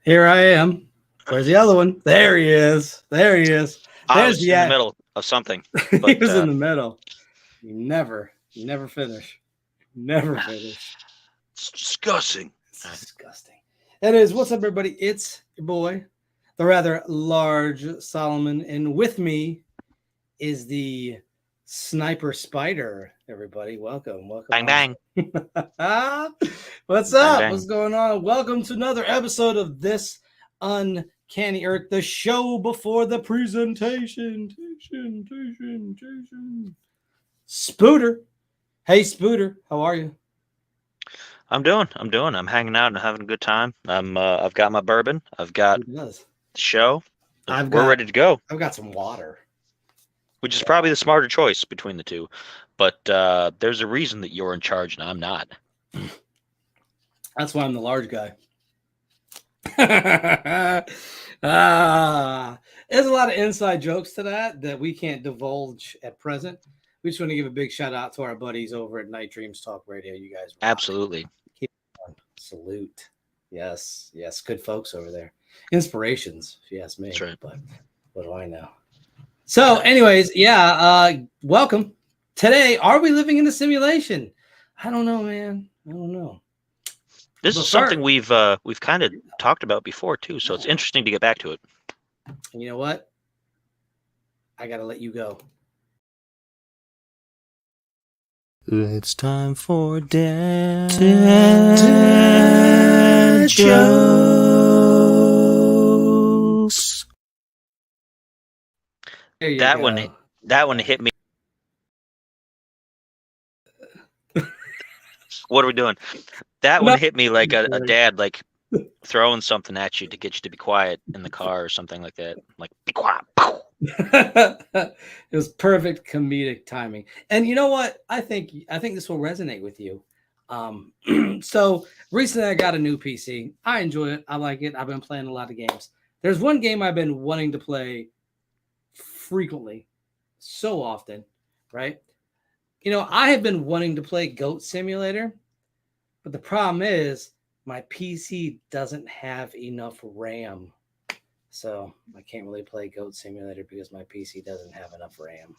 Here I am. Where's the other one? There he is. There he is. I There's was the in the middle of something, he but was in the middle. You never finish. Never finish. it's disgusting. It's disgusting. It is. What's up, everybody? It's your boy, the rather large Solomon, and with me is the sniper spider. Everybody, welcome Bang on. bang, What's bang up? What's bang. going on? Welcome to another episode of this Uncanny Earth, the show before the presentation. Spooter. Hey, Spooter. How are you? I'm doing. I'm hanging out and having a good time. I've got my bourbon. I've got Who does? the show. I've We're got ready to go, I've got some water. which is probably the smarter choice between the two. But there's a reason that you're in charge and I'm not. That's why I'm the large guy. There's a lot of inside jokes to that we can't divulge at present. We just want to give a big shout out to our buddies over at Night Dreams Talk Radio. You guys rock. Absolutely. Keep on. Salute. Yes, good folks over there. Inspirations, if you ask me. That's right. But what do I know? So, anyways, welcome. Today, are we living in a simulation? I don't know, man. I don't know. This is something we've kind of talked about before too, so it's interesting to get back to it. And you know what? I gotta let you go. It's time for dad jokes. There you That go. one hit me. What are we doing? That one hit me like a dad like throwing something at you to get you to be quiet in the car or something like that. Like, be quiet. It was perfect comedic timing. And you know what? I think this will resonate with you. So recently I got a new PC. I enjoy it. I like it. I've been playing a lot of games. There's one game I've been wanting to play frequently, so often, right? You know, I have been wanting to play Goat Simulator, but the problem is my PC doesn't have enough RAM. So I can't really play Goat Simulator because my PC doesn't have enough RAM.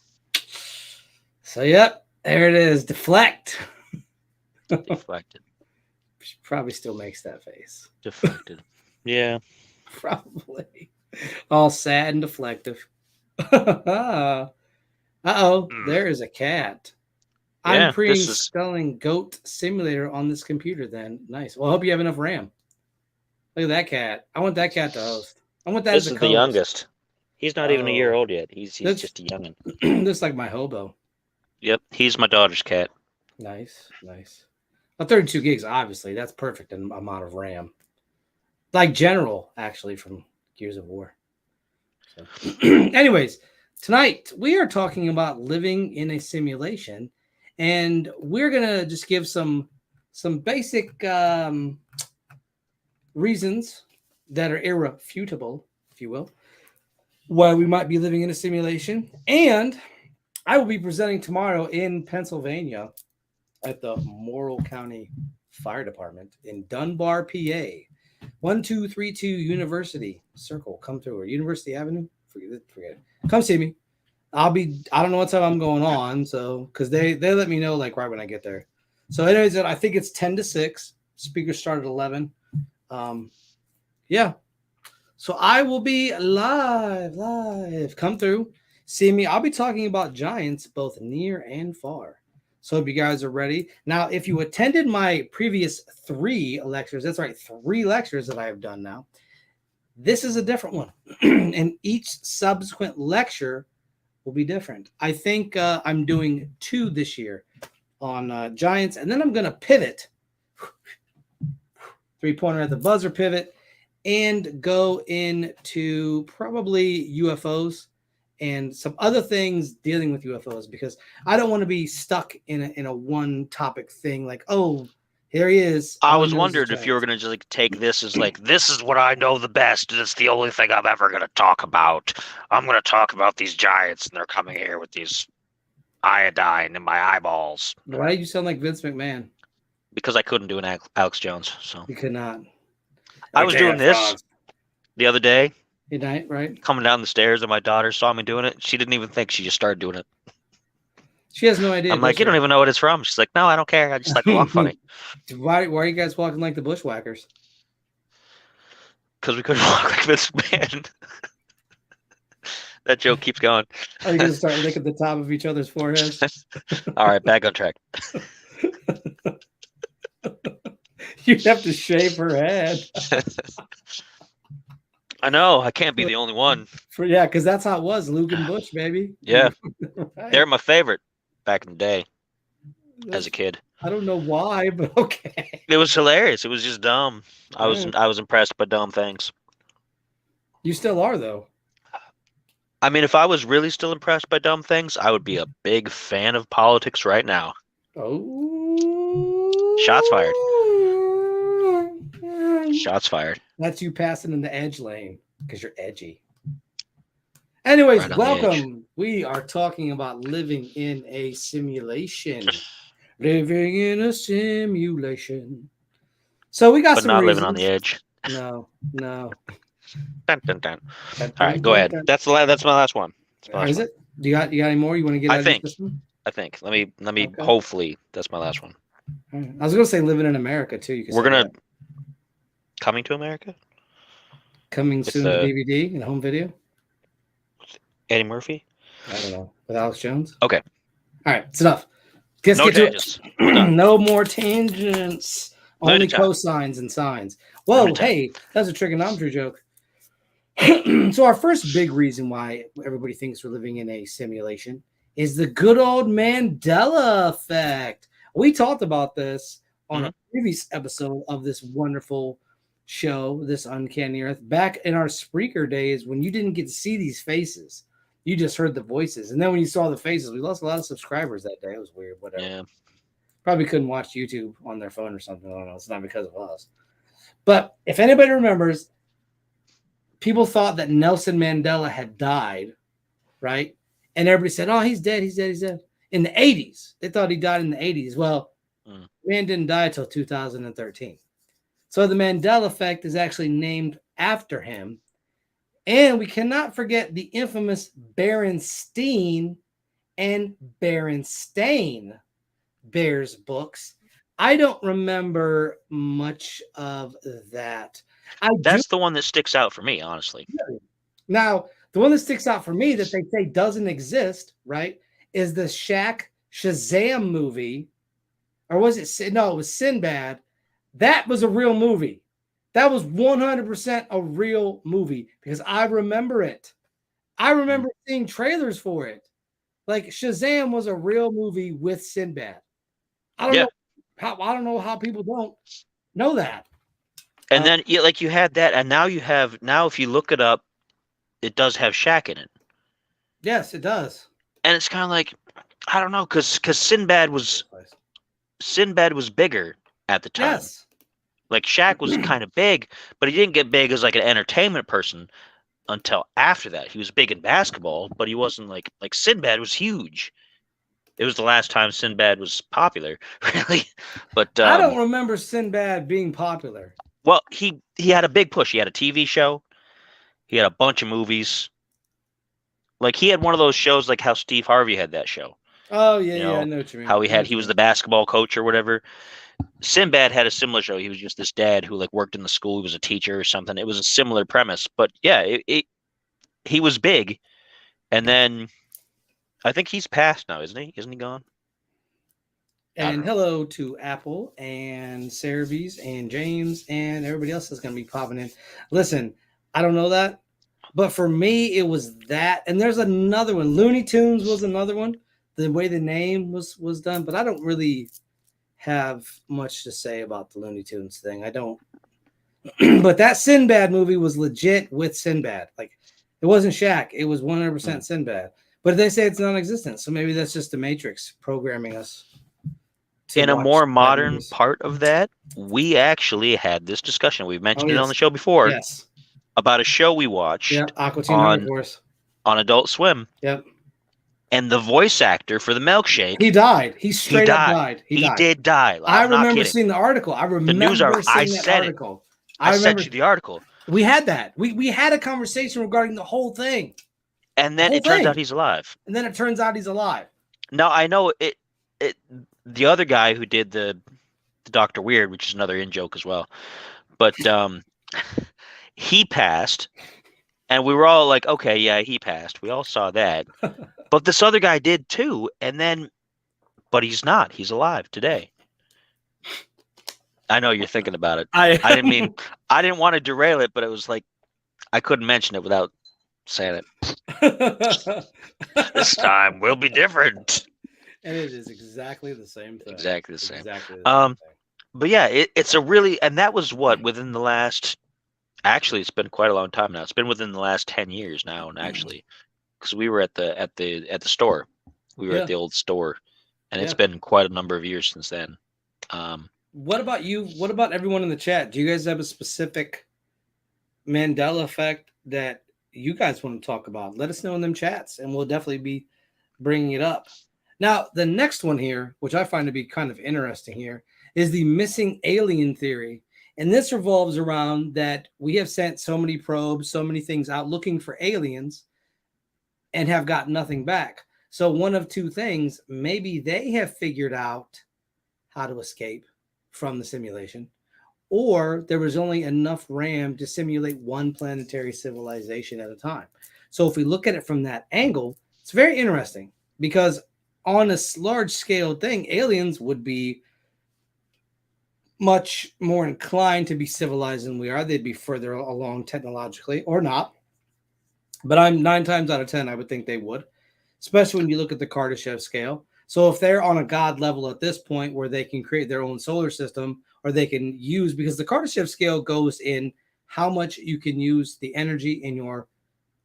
So, yep, there it is. Deflect. Deflected. She probably still makes that face. Deflected. Yeah. Probably. All sad and deflective. Uh-oh. There is a cat. Yeah, I'm pre-installing Goat Simulator on this computer then. Nice. Well, I hope you have enough RAM. Look at that cat. I want that cat to host. I want that This as a is the co-host. youngest. He's not even a year old yet. He's just a youngin'. This is like my hobo. Yep, he's my daughter's cat. Nice. Well, 32 gigs, obviously. That's perfect amount of RAM. Like General, actually, from Gears of War. So. Anyways, tonight we are talking about living in a simulation, and we're gonna just give some basic reasons that are irrefutable, if you will, why we might be living in a simulation. And I will be presenting tomorrow in Pennsylvania at the Morrill County Fire Department in Dunbar, PA. 1232 University Circle. Come through, or University Avenue. Forget it. Come see me. I don't know what time I'm going on, so because they let me know like right when I get there. So anyways, I think it's 10 to 6. Speakers start at 11. Yeah. So I will be live. Come through. See me. I'll be talking about giants both near and far. So if you guys are ready. Now, if you attended my previous 3 lectures, that's right, 3 lectures that I have done now. This is a different one. And each subsequent lecture will be different. I think I'm doing 2 this year on giants, and then I'm going to pivot. 3-pointer at the buzzer pivot and go into probably UFOs and some other things dealing with UFOs, because I don't want to be stuck in a one topic thing like, oh, here he is. I was wondering if you were going to just like take this as like, this is what I know the best, and it's the only thing I'm ever going to talk about. I'm going to talk about these giants, and they're coming here with these iodine in my eyeballs. Why do you sound like Vince McMahon? Because I couldn't do an Alex Jones. So you could not. I was doing this. the other day, Good night, right? coming down the stairs, and my daughter saw me doing it. She didn't even think. She just started doing it. She has no idea. I'm like, you don't even know what it's from. She's like, no, I don't care. I just like to walk funny. Why are you guys walking like the Bushwhackers? Because we couldn't walk like this man. That joke keeps going. Are you gonna start licking the top of each other's foreheads? All right, back on track. You'd have to shave her head. I know. I can't be the only one. Yeah, because that's how it was. Luke and Bush, baby. Yeah. Right. They're my favorite back in the day as a kid. I don't know why, but okay. It was hilarious. It was just dumb. I was impressed by dumb things. You still are, though. I mean, if I was really still impressed by dumb things, I would be a big fan of politics right now. Oh. Shots fired. Shots fired. That's you passing in the edge lane because you're edgy. Anyways, Right on the edge. welcome. We are talking about living in a simulation. Living in a simulation. So we got But some not reasons. living on the edge. No. Dun, dun, dun. All right, go ahead. That's my last one. That's my last Is one. it? You got any more you want to get I out think. of this one? I think. Let me. Okay. Hopefully, that's my last one. All right. I was gonna say living in America too. You could We're say gonna that. coming to America. Coming with soon to DVD and home video. Eddie Murphy. I don't know, with Alex Jones. Okay. All right, it's enough. Let's No get to tangents. it. No more tangents. Only Limited time. cosines and sines. Whoa, Limited time. hey, that's a trigonometry joke. So our first big reason why everybody thinks we're living in a simulation is the good old Mandela effect. We talked about this on a previous episode of this wonderful show, this Uncanny Earth, back in our Spreaker days when you didn't get to see these faces. You just heard the voices. And then when you saw the faces, we lost a lot of subscribers that day. It was weird, whatever. Yeah. Probably couldn't watch YouTube on their phone or something. I don't know. It's not because of us. But if anybody remembers, people thought that Nelson Mandela had died, right? And everybody said, oh, he's dead, he's dead, he's dead. In the 80s. They thought he died in the 80s. Well, man didn't die until 2013. So the Mandela effect is actually named after him. And we cannot forget the infamous Berenstain and Berenstain Bears books. I don't remember much of that. That's the one that sticks out for me, honestly. Now, the one that sticks out for me that they say doesn't exist, right, is the Shazam movie. Or was it? No, it was Sinbad. That was a real movie. That was 100% a real movie because I remember it. I remember seeing trailers for it. Like Shazam was a real movie with Sinbad. I don't know how people don't know that. And then like you had that, and now if you look it up, it does have Shaq in it. Yes, it does. And it's kind of like, I don't know, because Sinbad was bigger at the time. Yes. Like Shaq was kind of big, but he didn't get big as like an entertainment person until after that. He was big in basketball, but he wasn't like Sinbad was huge. It was the last time Sinbad was popular, really. But I don't remember Sinbad being popular. Well, he had a big push. He had a TV show. He had a bunch of movies. Like he had one of those shows, like how Steve Harvey had that show. Oh yeah, I know what you mean. How he was the basketball coach or whatever. Sinbad had a similar show. He was just this dad who like worked in the school. He was a teacher or something. It was a similar premise, but yeah, he was big. And then I think he's passed now, isn't he? Isn't he gone? And hello to Apple and Cerebees and James and everybody else that's going to be popping in. Listen, I don't know that, but for me, it was that. And there's another one. Looney Tunes was another one. The way the name was done, but I don't really have much to say about the Looney Tunes thing. I don't. But that Sinbad movie was legit with Sinbad. Like it wasn't Shaq. It was 100% Sinbad. But they say it's non-existent. So maybe that's just the Matrix programming us. In a more modern part of that, we actually had this discussion. We've mentioned it on the show before. Yes. About a show we watched on Adult Swim. Yep. And the voice actor for the milkshake. He died. He straight up died. He did die. I remember seeing the article. I remember the news article. seeing that article. I sent you the article. We had that. We had a conversation regarding the whole thing. And then Whole it turns thing. out he's alive. And then it turns out he's alive. Now I know it. The other guy who did the Doctor Weird, which is another in joke as well, but he passed, and we were all like, okay, yeah, he passed. We all saw that, but this other guy did too, but he's not. He's alive today. I know you're thinking about it. I didn't want to derail it, but it was like I couldn't mention it without saying it. This time will be different. And it is exactly the same thing. Exactly the same. Exactly the same thing. But yeah, it's a really, and that was what within the last. Actually, it's been quite a long time now. It's been within the last 10 years now, and actually, because we were at the store, we were at the old store, and it's been quite a number of years since then. What about you? What about everyone in the chat? Do you guys have a specific Mandela effect that you guys want to talk about? Let us know in them chats, and we'll definitely be bringing it up. Now, the next one here, which I find to be kind of interesting here, is the missing alien theory. And this revolves around that we have sent so many probes, so many things out looking for aliens and have got nothing back. So one of two things, maybe they have figured out how to escape from the simulation, or there was only enough RAM to simulate one planetary civilization at a time. So if we look at it from that angle, it's very interesting because on a large scale thing, aliens would be much more inclined to be civilized than we are. They'd be further along technologically or not. But I'm 9 times out of 10, I would think they would, especially when you look at the Kardashev scale. So if they're on a God level at this point where they can create their own solar system or they can use, because the Kardashev scale goes in how much you can use the energy in your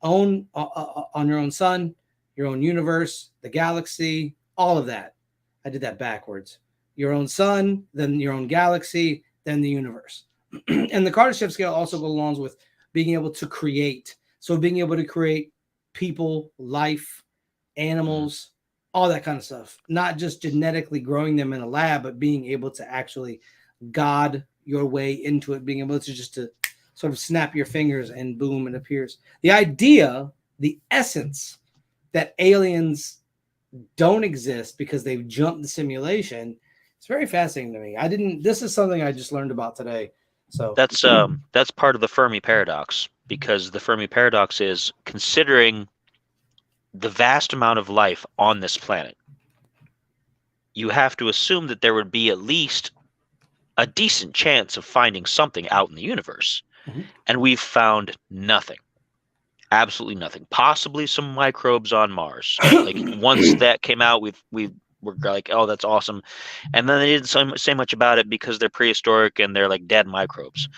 own, on your own sun, your own universe, the galaxy, all of that. I did that backwards. Your own sun, then your own galaxy, then the universe. And the Kardashev scale also goes along with being able to create. So being able to create people, life, animals, all that kind of stuff. Not just genetically growing them in a lab, but being able to actually God your way into it, being able to just to sort of snap your fingers and boom, it appears. The idea, the essence that aliens don't exist because they've jumped the simulation, it's very fascinating to me. This is something I just learned about today. So that's part of the Fermi paradox, because the Fermi paradox is considering the vast amount of life on this planet. You have to assume that there would be at least a decent chance of finding something out in the universe. And we've found nothing. Absolutely nothing. Possibly some microbes on Mars. Like once that came out, we were like, oh, that's awesome. And then they didn't say much about it because they're prehistoric and they're like dead microbes.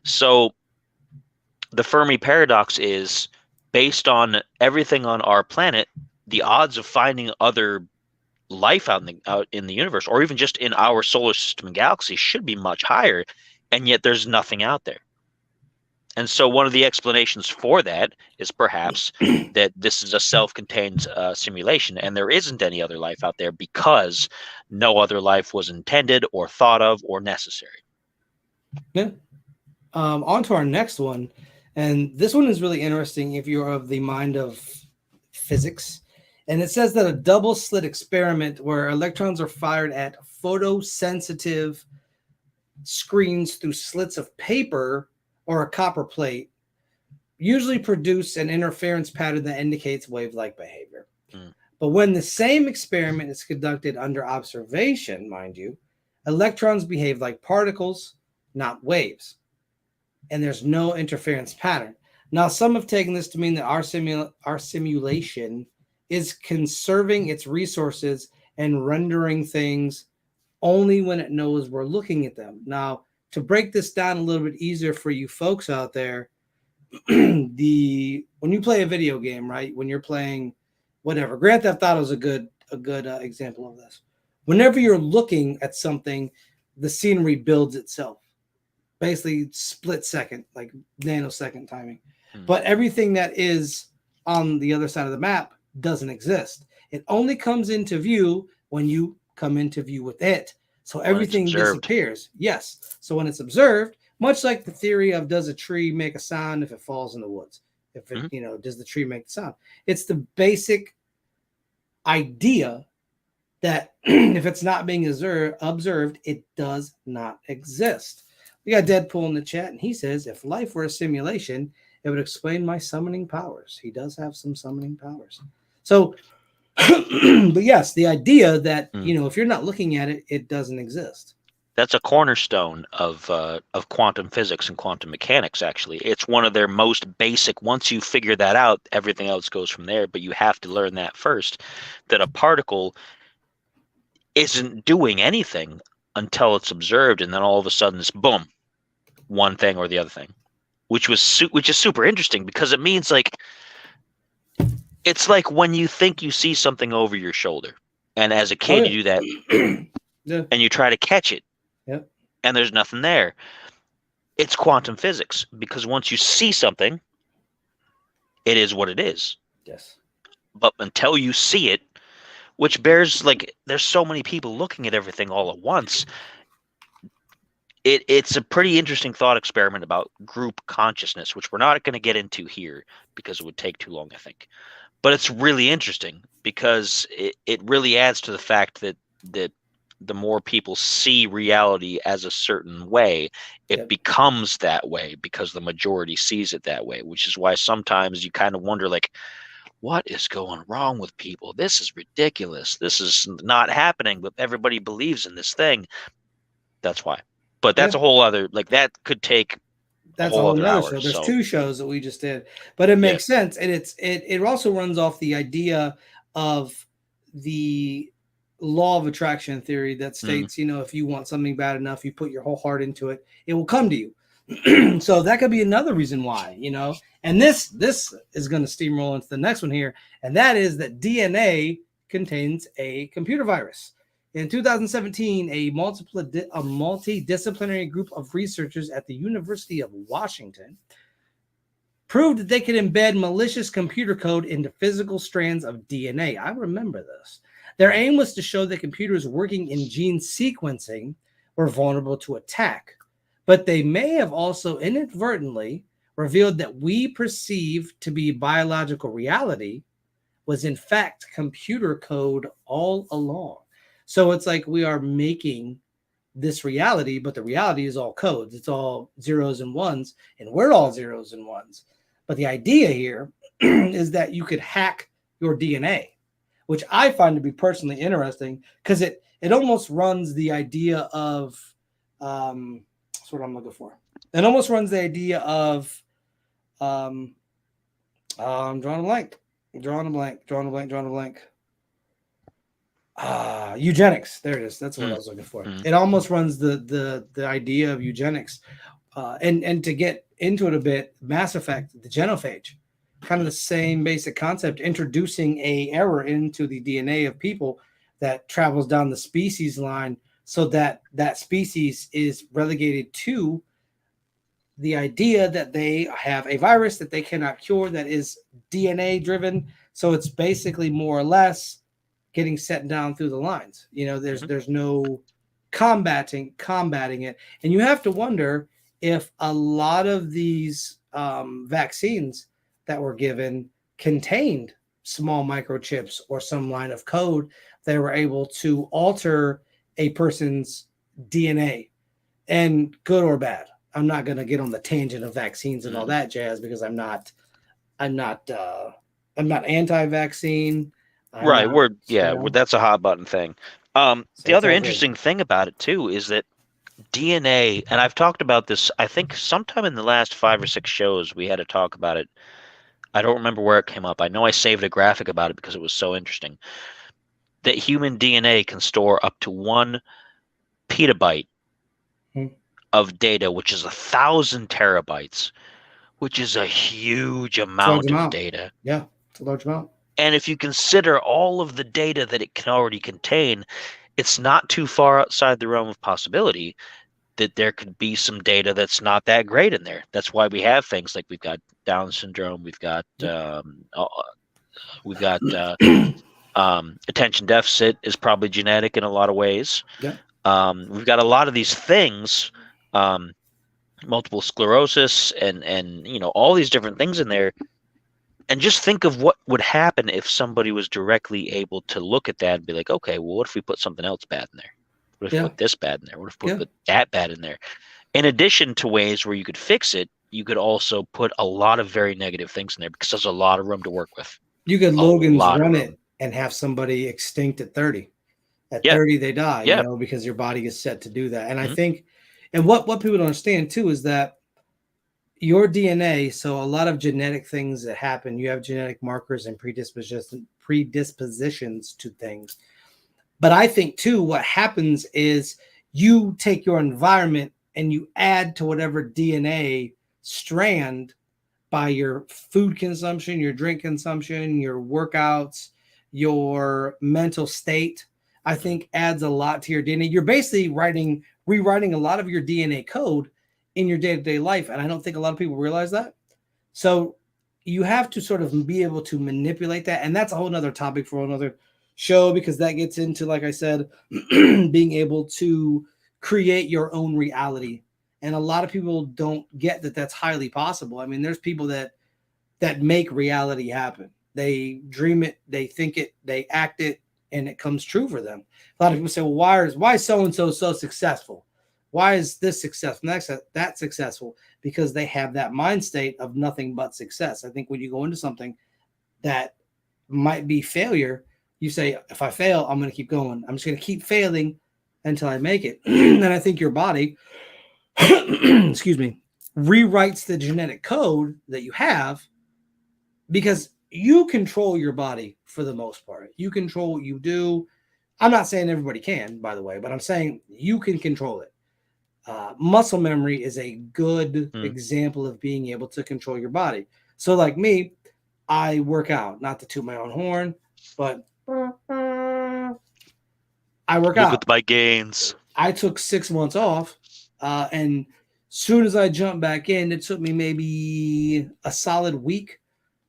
So the Fermi paradox is based on everything on our planet, the odds of finding other life out in the universe, or even just in our solar system and galaxy, should be much higher, and yet there's nothing out there. And so one of the explanations for that is perhaps that this is a self-contained simulation, and there isn't any other life out there because no other life was intended or thought of or necessary. Yeah. On to our next one. And this one is really interesting if you're of the mind of physics. And it says that a double slit experiment where electrons are fired at photosensitive screens through slits of paper or a copper plate usually produce an interference pattern that indicates wave-like behavior. But when the same experiment is conducted under observation, mind you, electrons behave like particles, not waves. And there's no interference pattern. Now, some have taken this to mean that our simulation is conserving its resources and rendering things only when it knows we're looking at them. Now, to break this down a little bit easier for you folks out there, when you play a video game, right? When you're playing whatever, Grand Theft Auto is a good example of this. Whenever you're looking at something, the scenery builds itself. Basically split second, like nanosecond timing. But everything that is on the other side of the map doesn't exist. It only comes into view when you come into view with it. So everything disappears. Yes. So when it's observed, Much like the theory of does a tree make a sound if it falls in the woods? If it, Mhm. does the tree make the sound? It's the basic idea that if it's not being observed, it does not exist. We got Deadpool in the chat, and he says, if life were a simulation, it would explain my summoning powers. He does have some summoning powers. So, but yes, the idea that, if you're not looking at it, it doesn't exist. That's a cornerstone of quantum physics and quantum mechanics. Actually, it's one of their most basic. Once you figure that out, everything else goes from there. But you have to learn that first, that a particle isn't doing anything until it's observed, and then all of a sudden, it's boom, one thing or the other thing, which is super interesting because it means like it's like when you think you see something over your shoulder, and as a kid you do that, Yeah. and you try to catch it, Yep. and there's nothing there. It's quantum physics, because once you see something, it is what it is. Yes. But until you see it, which bears like there's so many people looking at everything all at once, it's a pretty interesting thought experiment about group consciousness, which we're not going to get into here because it would take too long, I think. But it's really interesting because it really adds to the fact that the more people see reality as a certain way, it becomes that way because the majority sees it that way, which is why sometimes you kind of wonder, like, what is going wrong with people? This is ridiculous. This is not happening, but everybody believes in this thing. That's why. But that's a whole other, like, that could take that's a whole other nother hour. show. There's So 2 shows that we just did, but it makes sense, and it also runs off the idea of the law of attraction theory that states, if you want something bad enough, you put your whole heart into it, it will come to you. So that could be another reason why, and this is going to steamroll into the next one here, and that is that DNA contains a computer virus. In 2017, a multidisciplinary group of researchers at the University of Washington proved that they could embed malicious computer code into physical strands of DNA. I remember this. Their aim was to show that computers working in gene sequencing were vulnerable to attack, but they may have also inadvertently revealed that we perceive to be biological reality was in fact computer code all along. So it's like we are making this reality, but the reality is all codes. It's all zeros and ones, and we're all zeros and ones. But the idea here is that you could hack your DNA, which I find to be personally interesting because it almost runs the idea of that's what I'm looking for. It almost runs the idea of I'm drawing a blank. Eugenics. There it is. That's what I was looking for. It almost runs the idea of eugenics. And to get into it a bit, Mass Effect, the genophage, kind of the same basic concept, introducing a error into the DNA of people that travels down the species line so that that species is relegated to the idea that they have a virus that they cannot cure that is DNA driven. So it's basically more or less getting set down through the lines. There's no combating it. And you have to wonder if a lot of these vaccines that were given contained small microchips or some line of code that were able to alter a person's DNA, and good or bad. I'm not going to get on the tangent of vaccines and all that jazz because I'm not anti-vaccine. Right, that's a hot button thing. The other interesting thing about it too is that DNA, and I've talked about this, I think sometime in the last 5 or 6 shows we had to talk about it. I don't remember where it came up. I know I saved a graphic about it because it was so interesting. That human DNA can store up to 1 petabyte of data, which is 1,000 terabytes, which is a huge amount of data. Yeah, it's a large amount. And if you consider all of the data that it can already contain, it's not too far outside the realm of possibility that there could be some data that's not that great in there. That's why we have things like we've got Down syndrome, we've got attention deficit is probably genetic in a lot of ways. Yeah. We've got a lot of these things multiple sclerosis, and all these different things in there. And just think of what would happen if somebody was directly able to look at that and be like, okay, well, what if we put something else bad in there? What if we Yeah. put this bad in there? What if we Yeah. put that bad in there? In addition to ways where you could fix it, you could also put a lot of very negative things in there because there's a lot of room to work with. You could A Logan's lot of run room. it and have somebody extinct at 30. At Yeah. 30, they die, Yeah. because your body is set to do that. And I Mhm. think, and what people don't understand too is that your DNA, so a lot of genetic things that happen, you have genetic markers and predispositions to things. But I think too, what happens is you take your environment and you add to whatever DNA strand by your food consumption, your drink consumption, your workouts, your mental state. I think adds a lot to your DNA. You're basically rewriting a lot of your DNA code in your day-to-day life. And I don't think a lot of people realize that. So you have to sort of be able to manipulate that. And that's a whole nother topic for another show, because that gets into, like I said, being able to create your own reality. And a lot of people don't get that that's highly possible. I mean, there's people that make reality happen. They dream it, they think it, they act it, and it comes true for them. A lot of people say, well, why is so and so successful? Why is this successful? That successful? Because they have that mind state of nothing but success. I think when you go into something that might be failure, you say, if I fail, I'm going to keep going. I'm just going to keep failing until I make it. And I think your body, excuse me, rewrites the genetic code that you have, because you control your body for the most part. You control what you do. I'm not saying everybody can, by the way, but I'm saying you can control it. Muscle memory is a good example of being able to control your body. So, like me, I work out, not to toot my own horn, but I work Look out. at my gains. I took 6 months off, and soon as I jumped back in, it took me maybe a solid week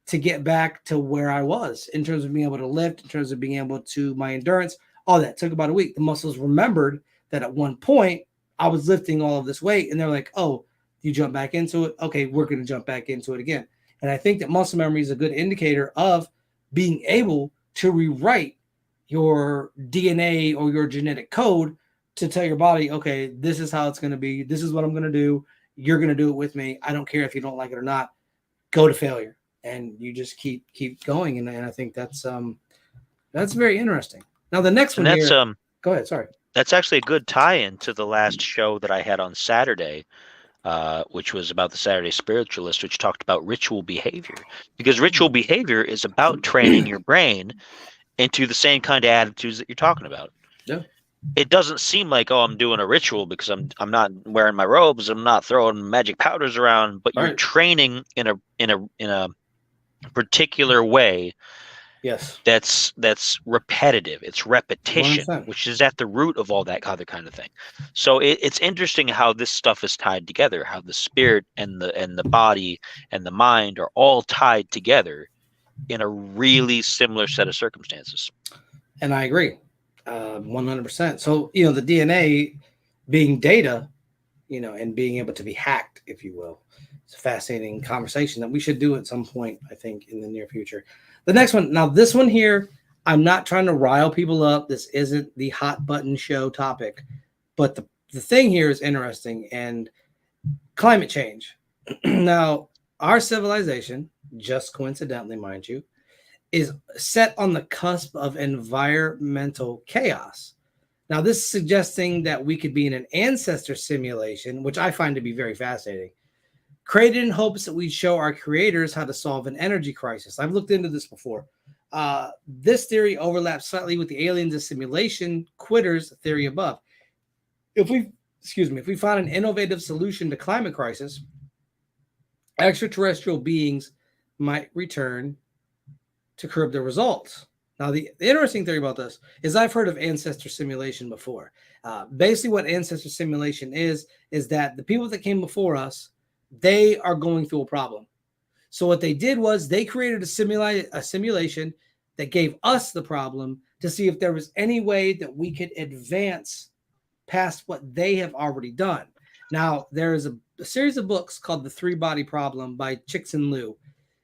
to get back to where I was in terms of being able to lift, in terms of being able to my endurance. All that took about a week. The muscles remembered that at one point I was lifting all of this weight, and they're like, "Oh, you jump back into it? Okay, we're going to jump back into it again." And I think that muscle memory is a good indicator of being able to rewrite your DNA or your genetic code to tell your body, okay, this is how it's going to be. This is what I'm going to do. You're going to do it with me. I don't care if you don't like it or not. Go to failure. And you just keep going. And I think that's very interesting. Now, the next one And that's here. Go ahead. Sorry. That's actually a good tie-in to the last show that I had on Saturday, which was about the Saturday Spiritualist, which talked about ritual behavior. Because ritual behavior is about training your brain into the same kind of attitudes that you're talking about. Yeah. It doesn't seem like, oh, I'm doing a ritual because I'm not wearing my robes, I'm not throwing magic powders around, but you're Right. training in a particular way. Yes. That's repetitive. It's repetition, 100%. which is at the root of all that other kind of thing. So it's interesting how this stuff is tied together, how the spirit and the body and the mind are all tied together in a really similar set of circumstances. And I agree, 100%. So, the DNA being data, and being able to be hacked, if you will. It's a fascinating conversation that we should do at some point, I think, in the near future. The next one, now this one here, I'm not trying to rile people up. This isn't the hot button show topic, but the thing here is interesting, and climate change. Now, our civilization, just coincidentally, mind you, is set on the cusp of environmental chaos. Now, this is suggesting that we could be in an ancestor simulation, which I find to be very fascinating, created in hopes that we'd show our creators how to solve an energy crisis. I've looked into this before. This theory overlaps slightly with the aliens of simulation quitters theory above. If we find an innovative solution to climate crisis, extraterrestrial beings might return to curb the results. Now, the interesting theory about this is I've heard of ancestor simulation before. Basically, what ancestor simulation is that the people that came before us, they are going through a problem. So what they did was they created a simulation that gave us the problem to see if there was any way that we could advance past what they have already done. Now, there is a series of books called The Three Body Problem by Chixin Liu.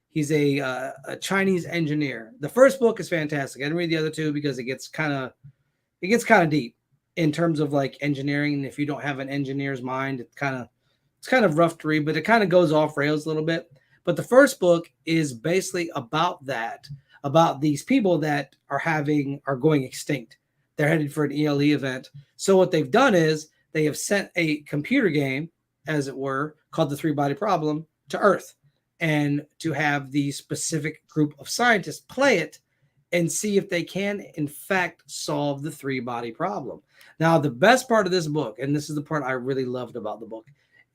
He's a Chinese engineer. The first book is fantastic. I didn't read the other two because it gets kind of deep in terms of like engineering. And if you don't have an engineer's mind, it's kind of rough to read, but it kind of goes off rails a little bit. But the first book is basically about that, about these people that are going extinct. They're headed for an ELE event. So what they've done is they have sent a computer game, as it were, called The Three Body Problem to Earth, and to have the specific group of scientists play it and see if they can, in fact, solve the three body problem. Now, the best part of this book, and this is the part I really loved about the book,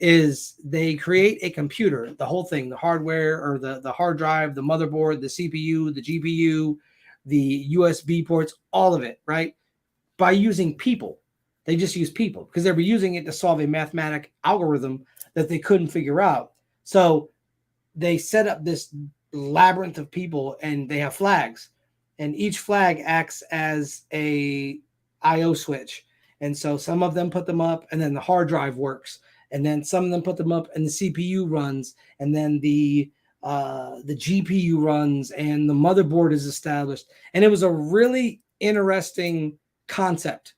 is they create a computer, the whole thing, the hardware or the hard drive, the motherboard, the CPU, the GPU, the USB ports, all of it, right? By using people. They just use people because they were using it to solve a mathematic algorithm that they couldn't figure out. So they set up this labyrinth of people and they have flags, and each flag acts as a IO switch. And so some of them put them up and then the hard drive works. And then some of them put them up and the CPU runs, and then the GPU runs, and the motherboard is established. And it was a really interesting concept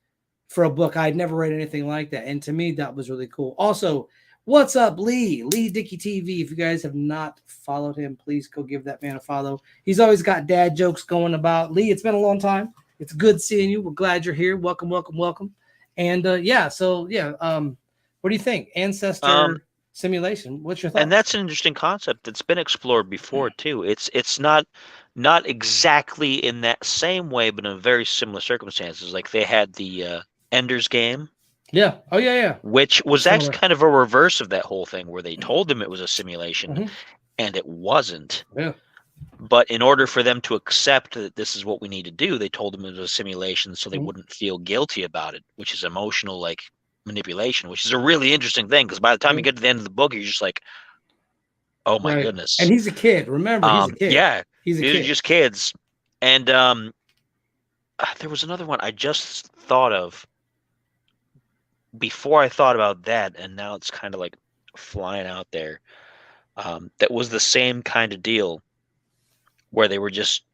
for a book. I'd never read anything like that. And to me, that was really cool. Also, what's up, Lee Dickey TV? If you guys have not followed him, please go give that man a follow. He's always got dad jokes going about. Lee, it's been a long time. It's good seeing you. We're glad you're here. Welcome. And what do you think? Ancestor simulation. What's your thought? And that's an interesting concept that's been explored before too. It's not exactly in that same way, but in very similar circumstances. Like they had the Ender's Game. Yeah. Oh yeah. Which was Similar. actually kind of a reverse of that whole thing, where they told them it was a simulation, and it wasn't. Yeah. But in order for them to accept that this is what we need to do, they told them it was a simulation, so they wouldn't feel guilty about it, which is emotional, like, manipulation, which is a really interesting thing, because by the time you get to the end of the book, you're just like, oh my goodness. And he's a kid. Remember, he's a kid. Yeah, he's a these kid. are just kids. And there was another one I just thought of before I thought about that, and now it's kind of like flying out there. That was the same kind of deal, where they were just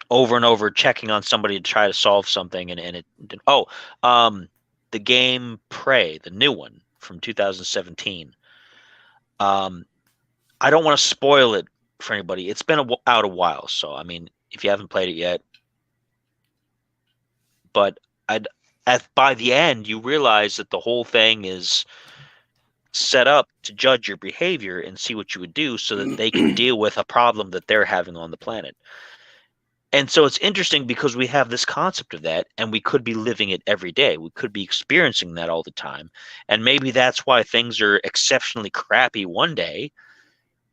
over and over checking on somebody to try to solve something, and it the game Prey, the new one from 2017. I don't want to spoil it for anybody. It's been out a while, so I mean, if you haven't played it yet, but by the end, you realize that the whole thing is set up to judge your behavior and see what you would do, so that they can deal with a problem that they're having on the planet. And so it's interesting because we have this concept of that, and we could be living it every day. We could be experiencing that all the time. And maybe that's why things are exceptionally crappy one day,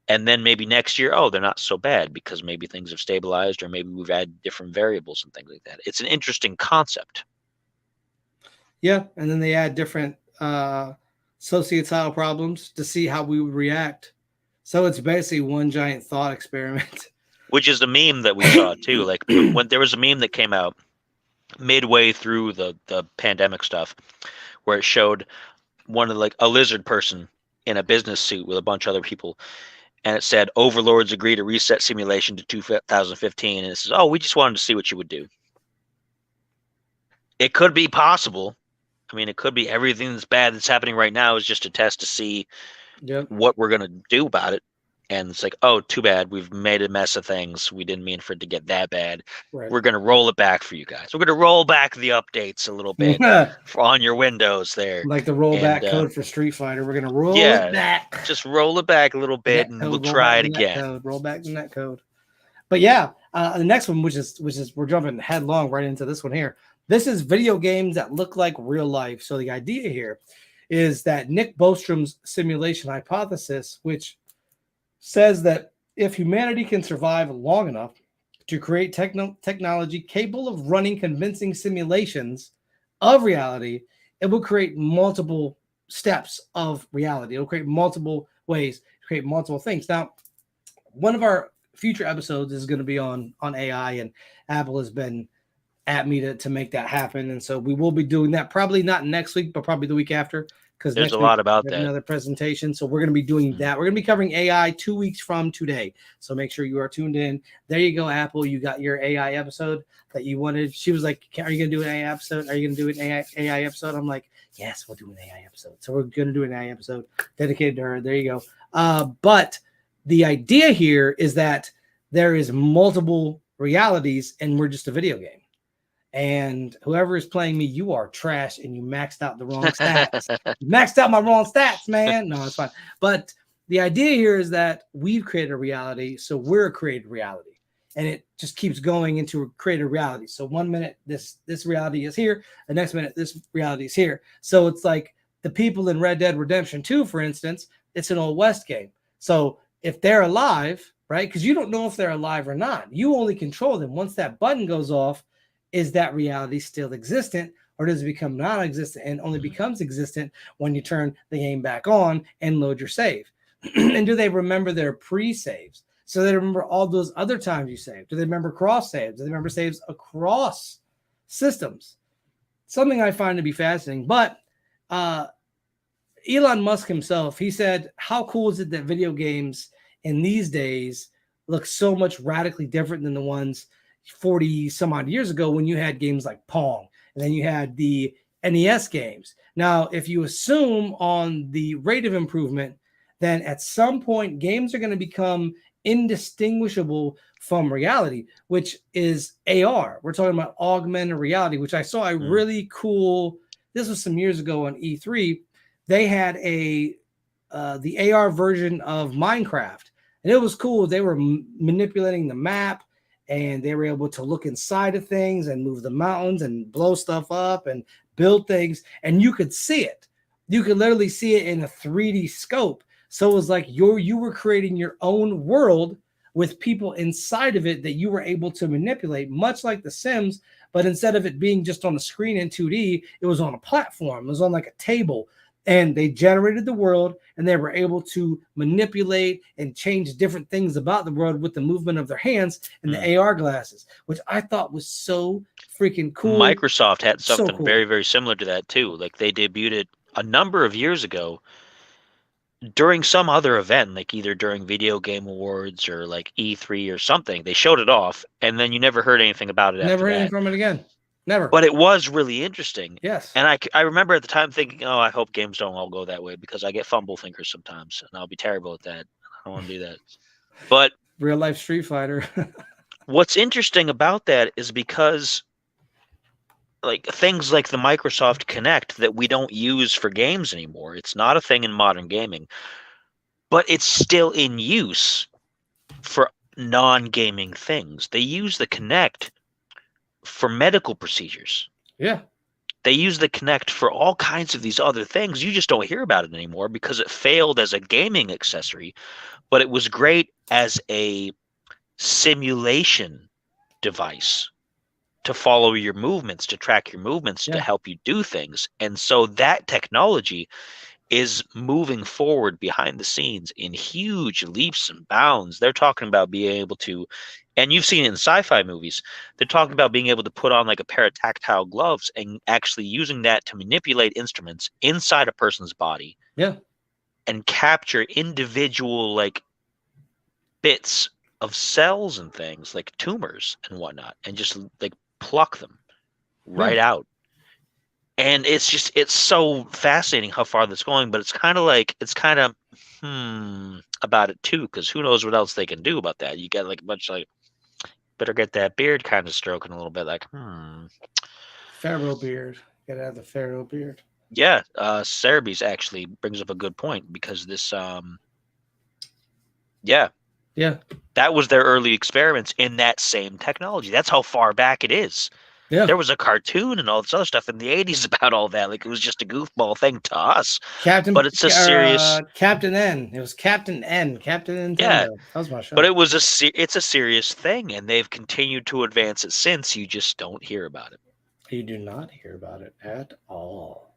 and then maybe next year, they're not so bad because maybe things have stabilized, or maybe we've added different variables and things like that. It's an interesting concept. Yeah, and then they add different societal problems to see how we would react. So it's basically one giant thought experiment. Which is the meme that we saw too. Like when there was a meme that came out midway through the pandemic stuff, where it showed one of a lizard person in a business suit with a bunch of other people, and it said, "Overlords agree to reset simulation to 2015," and it says, "Oh, we just wanted to see what you would do." It could be possible. I mean, it could be everything that's bad that's happening right now is just a test to see what we're going to do about it. And it's like, oh, too bad. We've made a mess of things. We didn't mean for it to get that bad. Right. We're going to roll it back for you guys. We're going to roll back the updates a little bit on your Windows there. Like the rollback code for Street Fighter. We're going to roll it back. Just roll it back a little bit, and we'll try it again. Roll back the net code. But yeah, the next one, which is we're jumping headlong right into this one here. This is video games that look like real life. So the idea here is that Nick Bostrom's simulation hypothesis, which says that if humanity can survive long enough to create technology capable of running convincing simulations of reality, it will create multiple steps of reality. It will create multiple ways to create multiple things. Now, one of our future episodes is going to be on AI, and Apple has been at me to make that happen. And so we will be doing that probably not next week, but probably the week after. Because There's next a week lot about we have that. another presentation. So we're going to be doing that. We're going to be covering AI 2 weeks from today. So make sure you are tuned in. There you go, Apple. You got your AI episode that you wanted. She was like, are you going to do an AI episode? Are you going to do an AI episode? I'm like, yes, we'll do an AI episode. So we're going to do an AI episode dedicated to her. There you go. But the idea here is that there is multiple realities and we're just a video game. And whoever is playing me, you are trash and you maxed out the wrong stats. You maxed out my wrong stats, man. No, it's fine. But the idea here is that we've created a reality, so we're a created reality. And it just keeps going into a created reality. So 1 minute this reality is here, the next minute this reality is here. So it's like the people in Red Dead Redemption 2, for instance, it's an Old West game. So if they're alive, right? Because you don't know if they're alive or not. You only control them. Once that button goes off, is that reality still existent, or does it become non-existent and only becomes existent when you turn the game back on and load your save? And do they remember their pre-saves? So they remember all those other times you saved. Do they remember cross saves? Do they remember saves across systems? Something I find to be fascinating. But Elon Musk himself, he said, how cool is it that video games in these days look so much radically different than the ones 40 some odd years ago when you had games like Pong and then you had the NES games. Now, if you assume on the rate of improvement, then at some point games are going to become indistinguishable from reality, which is AR. We're talking about augmented reality, which I saw a really cool, this was some years ago on E3. They had the AR version of Minecraft, and it was cool. They were manipulating the map, and they were able to look inside of things and move the mountains and blow stuff up and build things. And you could see it. You could literally see it in a 3D scope. So it was like you were creating your own world with people inside of it that you were able to manipulate, much like The Sims. But instead of it being just on a screen in 2D, it was on a platform. It was on like a table. And they generated the world, and they were able to manipulate and change different things about the world with the movement of their hands and the AR glasses, which I thought was so freaking cool. Microsoft had So something cool. very, very similar to that too. Like they debuted it a number of years ago during some other event, like either during Video Game Awards or like E3 or something. They showed it off, and then you never heard anything about it Never after heard that. anything from it again. Never. But it was really interesting. Yes. And I remember at the time thinking, oh, I hope games don't all go that way because I get fumble thinkers sometimes, and I'll be terrible at that. I don't want to do that. But real life Street Fighter. what's interesting about that is because like things like the Microsoft Kinect that we don't use for games anymore. It's not a thing in modern gaming, but it's still in use for non-gaming things. They use the Kinect for medical procedures. Yeah. They use the Kinect for all kinds of these other things. You just don't hear about it anymore because it failed as a gaming accessory, but it was great as a simulation device to follow your movements, to track your movements, to help you do things. And so that technology is moving forward behind the scenes in huge leaps and bounds. They're talking about being able to, and you've seen it in sci-fi movies, they're talking about being able to put on like a pair of tactile gloves and actually using that to manipulate instruments inside a person's body. Yeah. And capture individual like bits of cells and things like tumors and whatnot, and just like pluck them right out. And it's so fascinating how far that's going, but it's kind of about it too, because who knows what else they can do about that. You get like a bunch of like, better get that beard kind of stroking a little bit like, Pharaoh beard. Gotta have the Pharaoh beard. Yeah, Cerebes actually brings up a good point because this that was their early experiments in that same technology. That's how far back it is. Yeah. There was a cartoon and all this other stuff in the 80s about all that. Like it was just a goofball thing to us. But it's a serious Captain N. It was Captain N. Captain Nintendo. Yeah. That was my show. But it was it's a serious thing, and they've continued to advance it since. You just don't hear about it. You do not hear about it at all.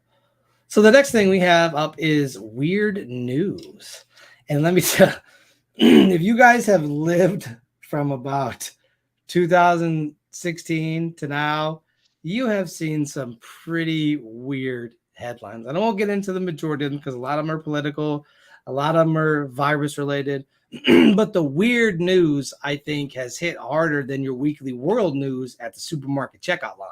So the next thing we have up is weird news. And let me tell if you guys have lived from about 2016 to now, you have seen some pretty weird headlines. And I won't get into the majority of them because a lot of them are political, a lot of them are virus related. But the weird news, I think, has hit harder than your weekly world news at the supermarket checkout line.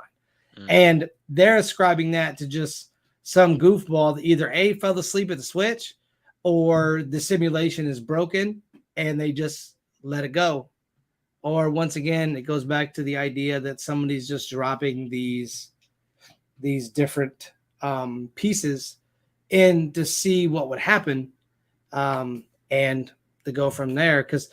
Mm. And they're ascribing that to just some goofball that either A, fell asleep at the switch, or the simulation is broken and they just let it go. Or once again, it goes back to the idea that somebody's just dropping these different pieces in to see what would happen, and to go from there. Because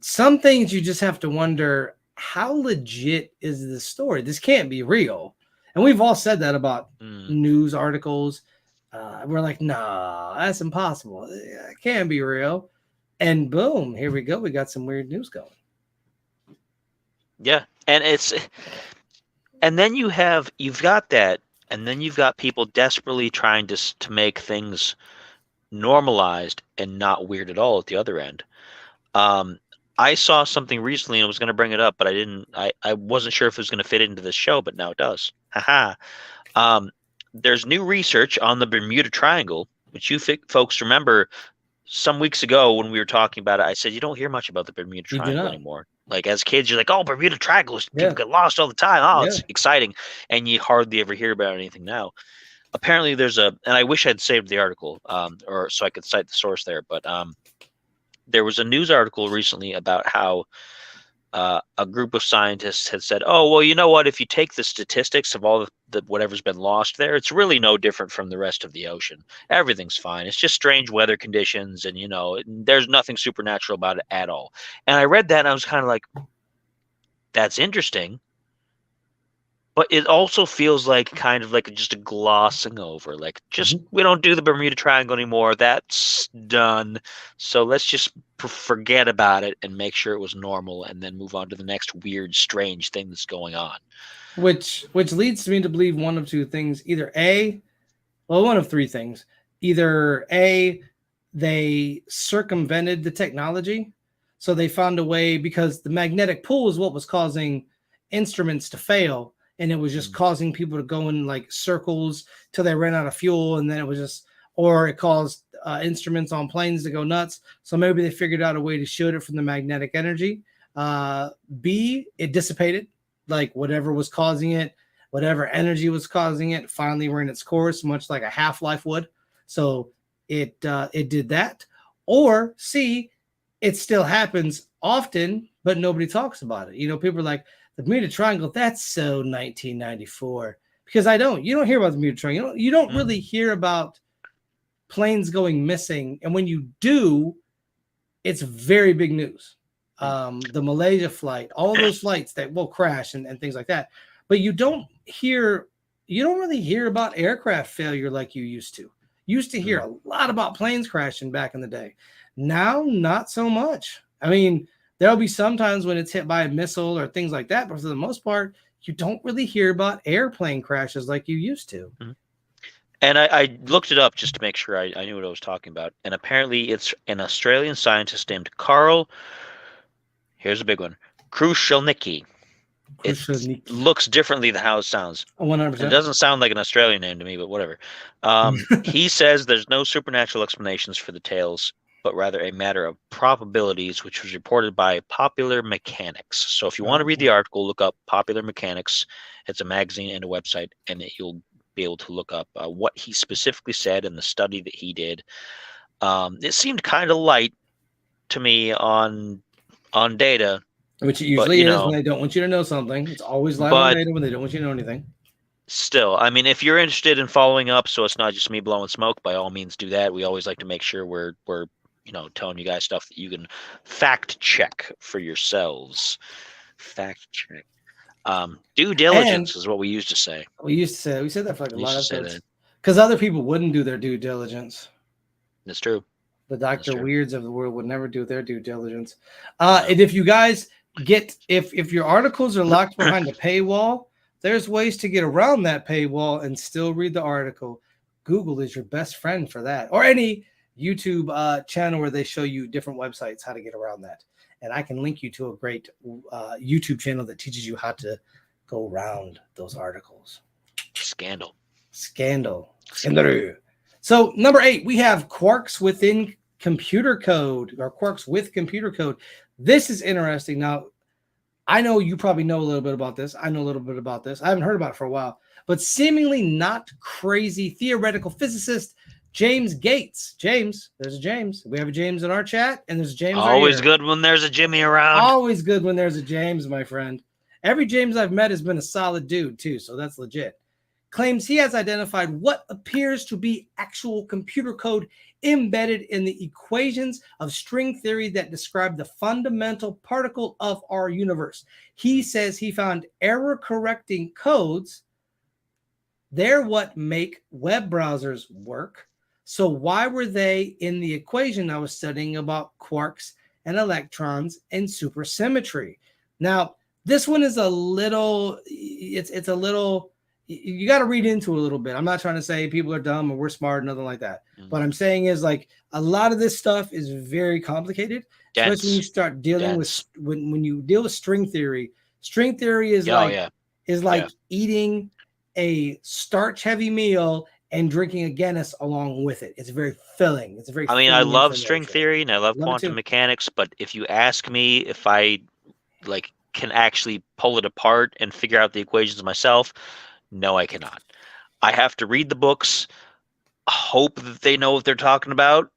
some things you just have to wonder, how legit is this story? This can't be real. And we've all said that about news articles. We're like, nah, that's impossible. It can't be real. And boom, here we go. We got some weird news going. Yeah, and then you've got that, and then you've got people desperately trying to make things normalized and not weird at all at the other end. I saw something recently and I was going to bring it up, but I wasn't sure if it was going to fit into this show, but now it does. Haha. There's new research on the Bermuda Triangle, which you folks remember some weeks ago when we were talking about it. I said, you don't hear much about the Bermuda You do Triangle not. anymore. Like as kids, you're like, oh, Bermuda Triangle, Yeah. people get lost all the time. Oh, Yeah. it's exciting. And you hardly ever hear about anything now. Apparently and I wish I'd saved the article, or so I could cite the source there, but there was a news article recently about how a group of scientists had said, oh, well, you know what? If you take the statistics of all the whatever's been lost there, it's really no different from the rest of the ocean. Everything's fine. It's just strange weather conditions, and, there's nothing supernatural about it at all. And I read that, and I was kind of like, that's interesting. But it also feels like kind of like just a glossing over, like just we don't do the Bermuda Triangle anymore. That's done. So let's just forget about it and make sure it was normal, and then move on to the next weird, strange thing that's going on. Which leads me to believe one of two things: either one of three things. Either A, they circumvented the technology, so they found a way, because the magnetic pull is what was causing instruments to fail. And it was just causing people to go in like circles till they ran out of fuel. And then it was just, or it caused instruments on planes to go nuts. So maybe they figured out a way to shoot it from the magnetic energy. B, it dissipated, like whatever was causing it, whatever energy was causing it, finally ran its course, much like a half-life would. So it did that. Or C, it still happens often, but nobody talks about it. People are like, the Bermuda Triangle, that's so 1994. Because you don't hear about the Bermuda Triangle. You don't really hear about planes going missing. And when you do, it's very big news. The Malaysia flight, all those flights that will crash and things like that. But you don't really hear about aircraft failure like you used to. You used to hear a lot about planes crashing back in the day. Now, not so much. I mean, there'll be some times when it's hit by a missile or things like that, but for the most part, you don't really hear about airplane crashes like you used to. And I looked it up just to make sure I knew what I was talking about. And apparently it's an Australian scientist named Carl, here's a big one, Krushelnicki. It looks differently than how it sounds. 100%. It doesn't sound like an Australian name to me, but whatever. He says there's no supernatural explanations for the tales, but rather a matter of probabilities, which was reported by Popular Mechanics. So if you want to read the article, look up Popular Mechanics. It's a magazine and a website, and you'll be able to look up what he specifically said in the study that he did. It seemed kind of light to me on data. Which it usually is when they don't want you to know something. It's always live on data when they don't want you to know anything. Still, I mean, if you're interested in following up, so it's not just me blowing smoke, by all means do that. We always like to make sure we're telling you guys stuff that you can fact check for yourselves. Fact check. Due diligence is what we used to say. We said that for like a lot of episodes. Because other people wouldn't do their due diligence. That's true. The Dr. Weirds of the world would never do their due diligence. And if you guys if your articles are locked behind a paywall, there's ways to get around that paywall and still read the article. Google is your best friend for that. Or any YouTube channel where they show you different websites, how to get around that. And I can link you to a great YouTube channel that teaches you how to go round those articles. Scandal. Scandal. So number 8, we have quarks within computer code, or quarks with computer code. This is interesting. Now, I know you probably know a little bit about this. I know a little bit about this. I haven't heard about it for a while, but seemingly not crazy theoretical physicist James Gates. James, there's a James. We have a James in our chat, and there's a James Always right here. good when there's a Jimmy around. Always good when there's a James, my friend. Every James I've met has been a solid dude, too, so that's legit. Claims he has identified what appears to be actual computer code embedded in the equations of string theory that describe the fundamental particle of our universe. He says he found error-correcting codes. They're what make web browsers work. So why were they in the equation I was studying about quarks and electrons and supersymmetry? Now, this one is a little, it's a little, you got to read into it a little bit. I'm not trying to say people are dumb or we're smart, nothing like that. What I'm saying is, like, a lot of this stuff is very complicated, especially when you start dealing with, when you deal with string theory. String theory is eating a starch-heavy meal and drinking a Guinness along with it. It's very filling. It's very. I mean, I love string theory and I love quantum mechanics, but if you ask me if I can actually pull it apart and figure out the equations myself, no, I cannot. I have to read the books, hope that they know what they're talking about,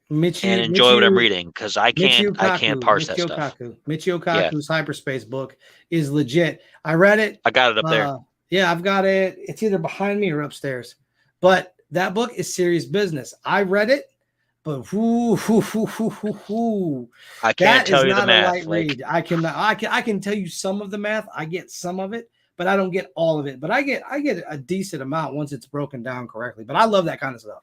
and enjoy what I'm reading, because I can't parse that stuff. Michio Kaku's Hyperspace book is legit. I read it. I got it up there. Yeah, I've got it. It's either behind me or upstairs. But that book is serious business. I read it, but I can't tell you the math. Read. I can tell you some of the math. I get some of it, but I don't get all of it. But I get a decent amount once it's broken down correctly. But I love that kind of stuff.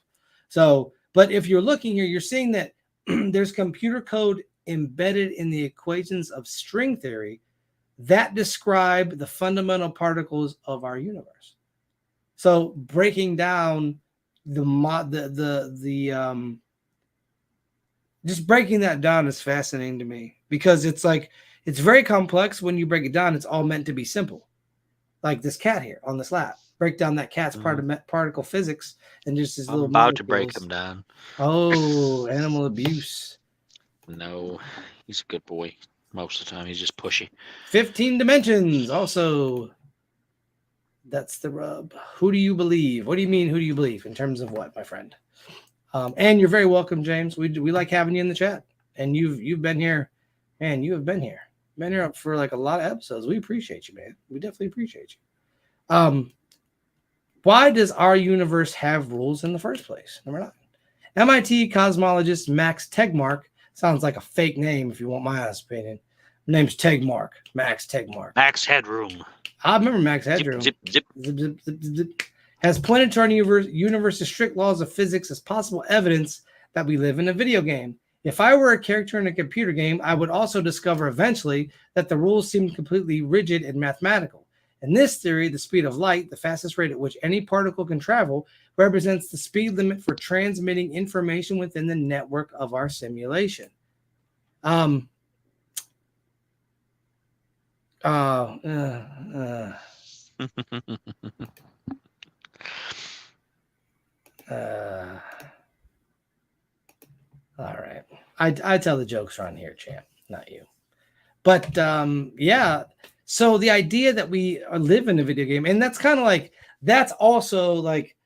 So, but if you're looking here, you're seeing that there's computer code embedded in the equations of string theory that describe the fundamental particles of our universe. So breaking down just breaking that down is fascinating to me, because it's very complex. When you break it down, it's all meant to be simple. Like this cat here on this lap. Break down that cat's part of particle physics and just his little. I'm about to break him down. Oh, animal abuse. No, he's a good boy. Most of the time, he's just pushy. 15 dimensions. Also, that's the rub. Who do you believe? What do you mean? Who do you believe in terms of what, my friend? And you're very welcome, James. We like having you in the chat, and you've been here, and you have been here for like a lot of episodes. We appreciate you, man. We definitely appreciate you. Why does our universe have rules in the first place? Number 9. MIT cosmologist Max Tegmark. Sounds like a fake name, if you want my honest opinion. Name's Tegmark. Max Tegmark. Max Headroom. I remember Max Headroom. Zip, zip, zip. Zip, zip, zip, zip. Has pointed to our universe's strict laws of physics as possible evidence that we live in a video game. If I were a character in a computer game, I would also discover eventually that the rules seem completely rigid and mathematical. In this theory, the speed of light, the fastest rate at which any particle can travel, represents the speed limit for transmitting information within the network of our simulation. All right. I tell the jokes around here, champ, not you. But yeah. So the idea that we live in a video game, and that's kind of like, that's also like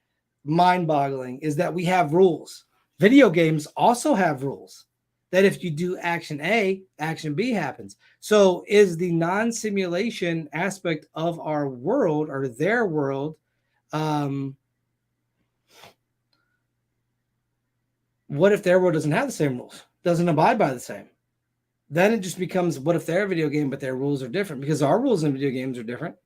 mind-boggling, is that we have rules. Video games also have rules that if you do action A, action B happens. So is the non-simulation aspect of our world, or their world, what if their world doesn't have the same rules, doesn't abide by the same? Then it just becomes, what if they're a video game, but their rules are different? Because our rules in video games are different.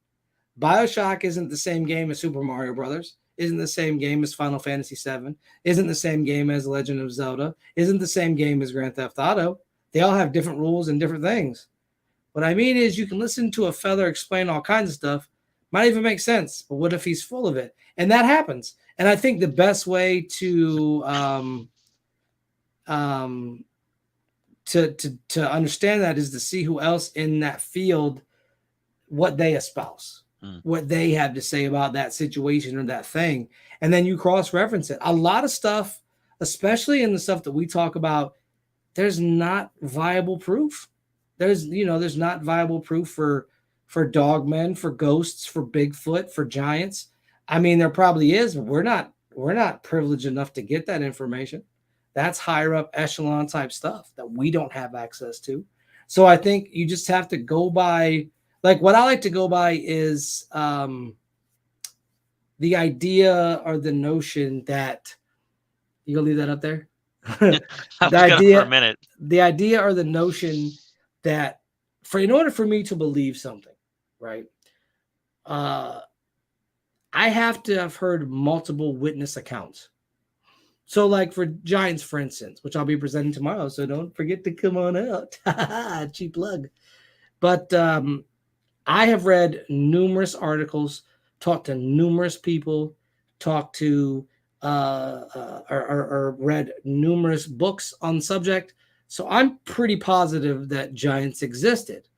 BioShock isn't the same game as Super Mario Brothers, isn't the same game as Final Fantasy VII, isn't the same game as Legend of Zelda, isn't the same game as Grand Theft Auto. They all have different rules and different things. What I mean is, you can listen to a fella explain all kinds of stuff, might even make sense, but what if he's full of it? And that happens. And I think the best way to understand that is to see who else in that field, what they espouse. what they have to say about that situation or that thing. And then you cross-reference it. A lot of stuff, especially in the stuff that we talk about, there's not viable proof. There's not viable proof for dogmen, for ghosts, for Bigfoot, for giants. I mean, there probably is, but we're not privileged enough to get that information. That's higher up echelon type stuff that we don't have access to. So I think you just have to go by, like, what I like to go by is the idea or the notion that you gonna leave that up there. I was the gonna for a idea, minute. the idea or the notion that in order for me to believe something, right? I have to have heard multiple witness accounts. So, like for giants, for instance, which I'll be presenting tomorrow, so don't forget to come on out. Cheap plug. But I have read numerous articles, talked to numerous people, talked to or read numerous books on the subject. So I'm pretty positive that giants existed.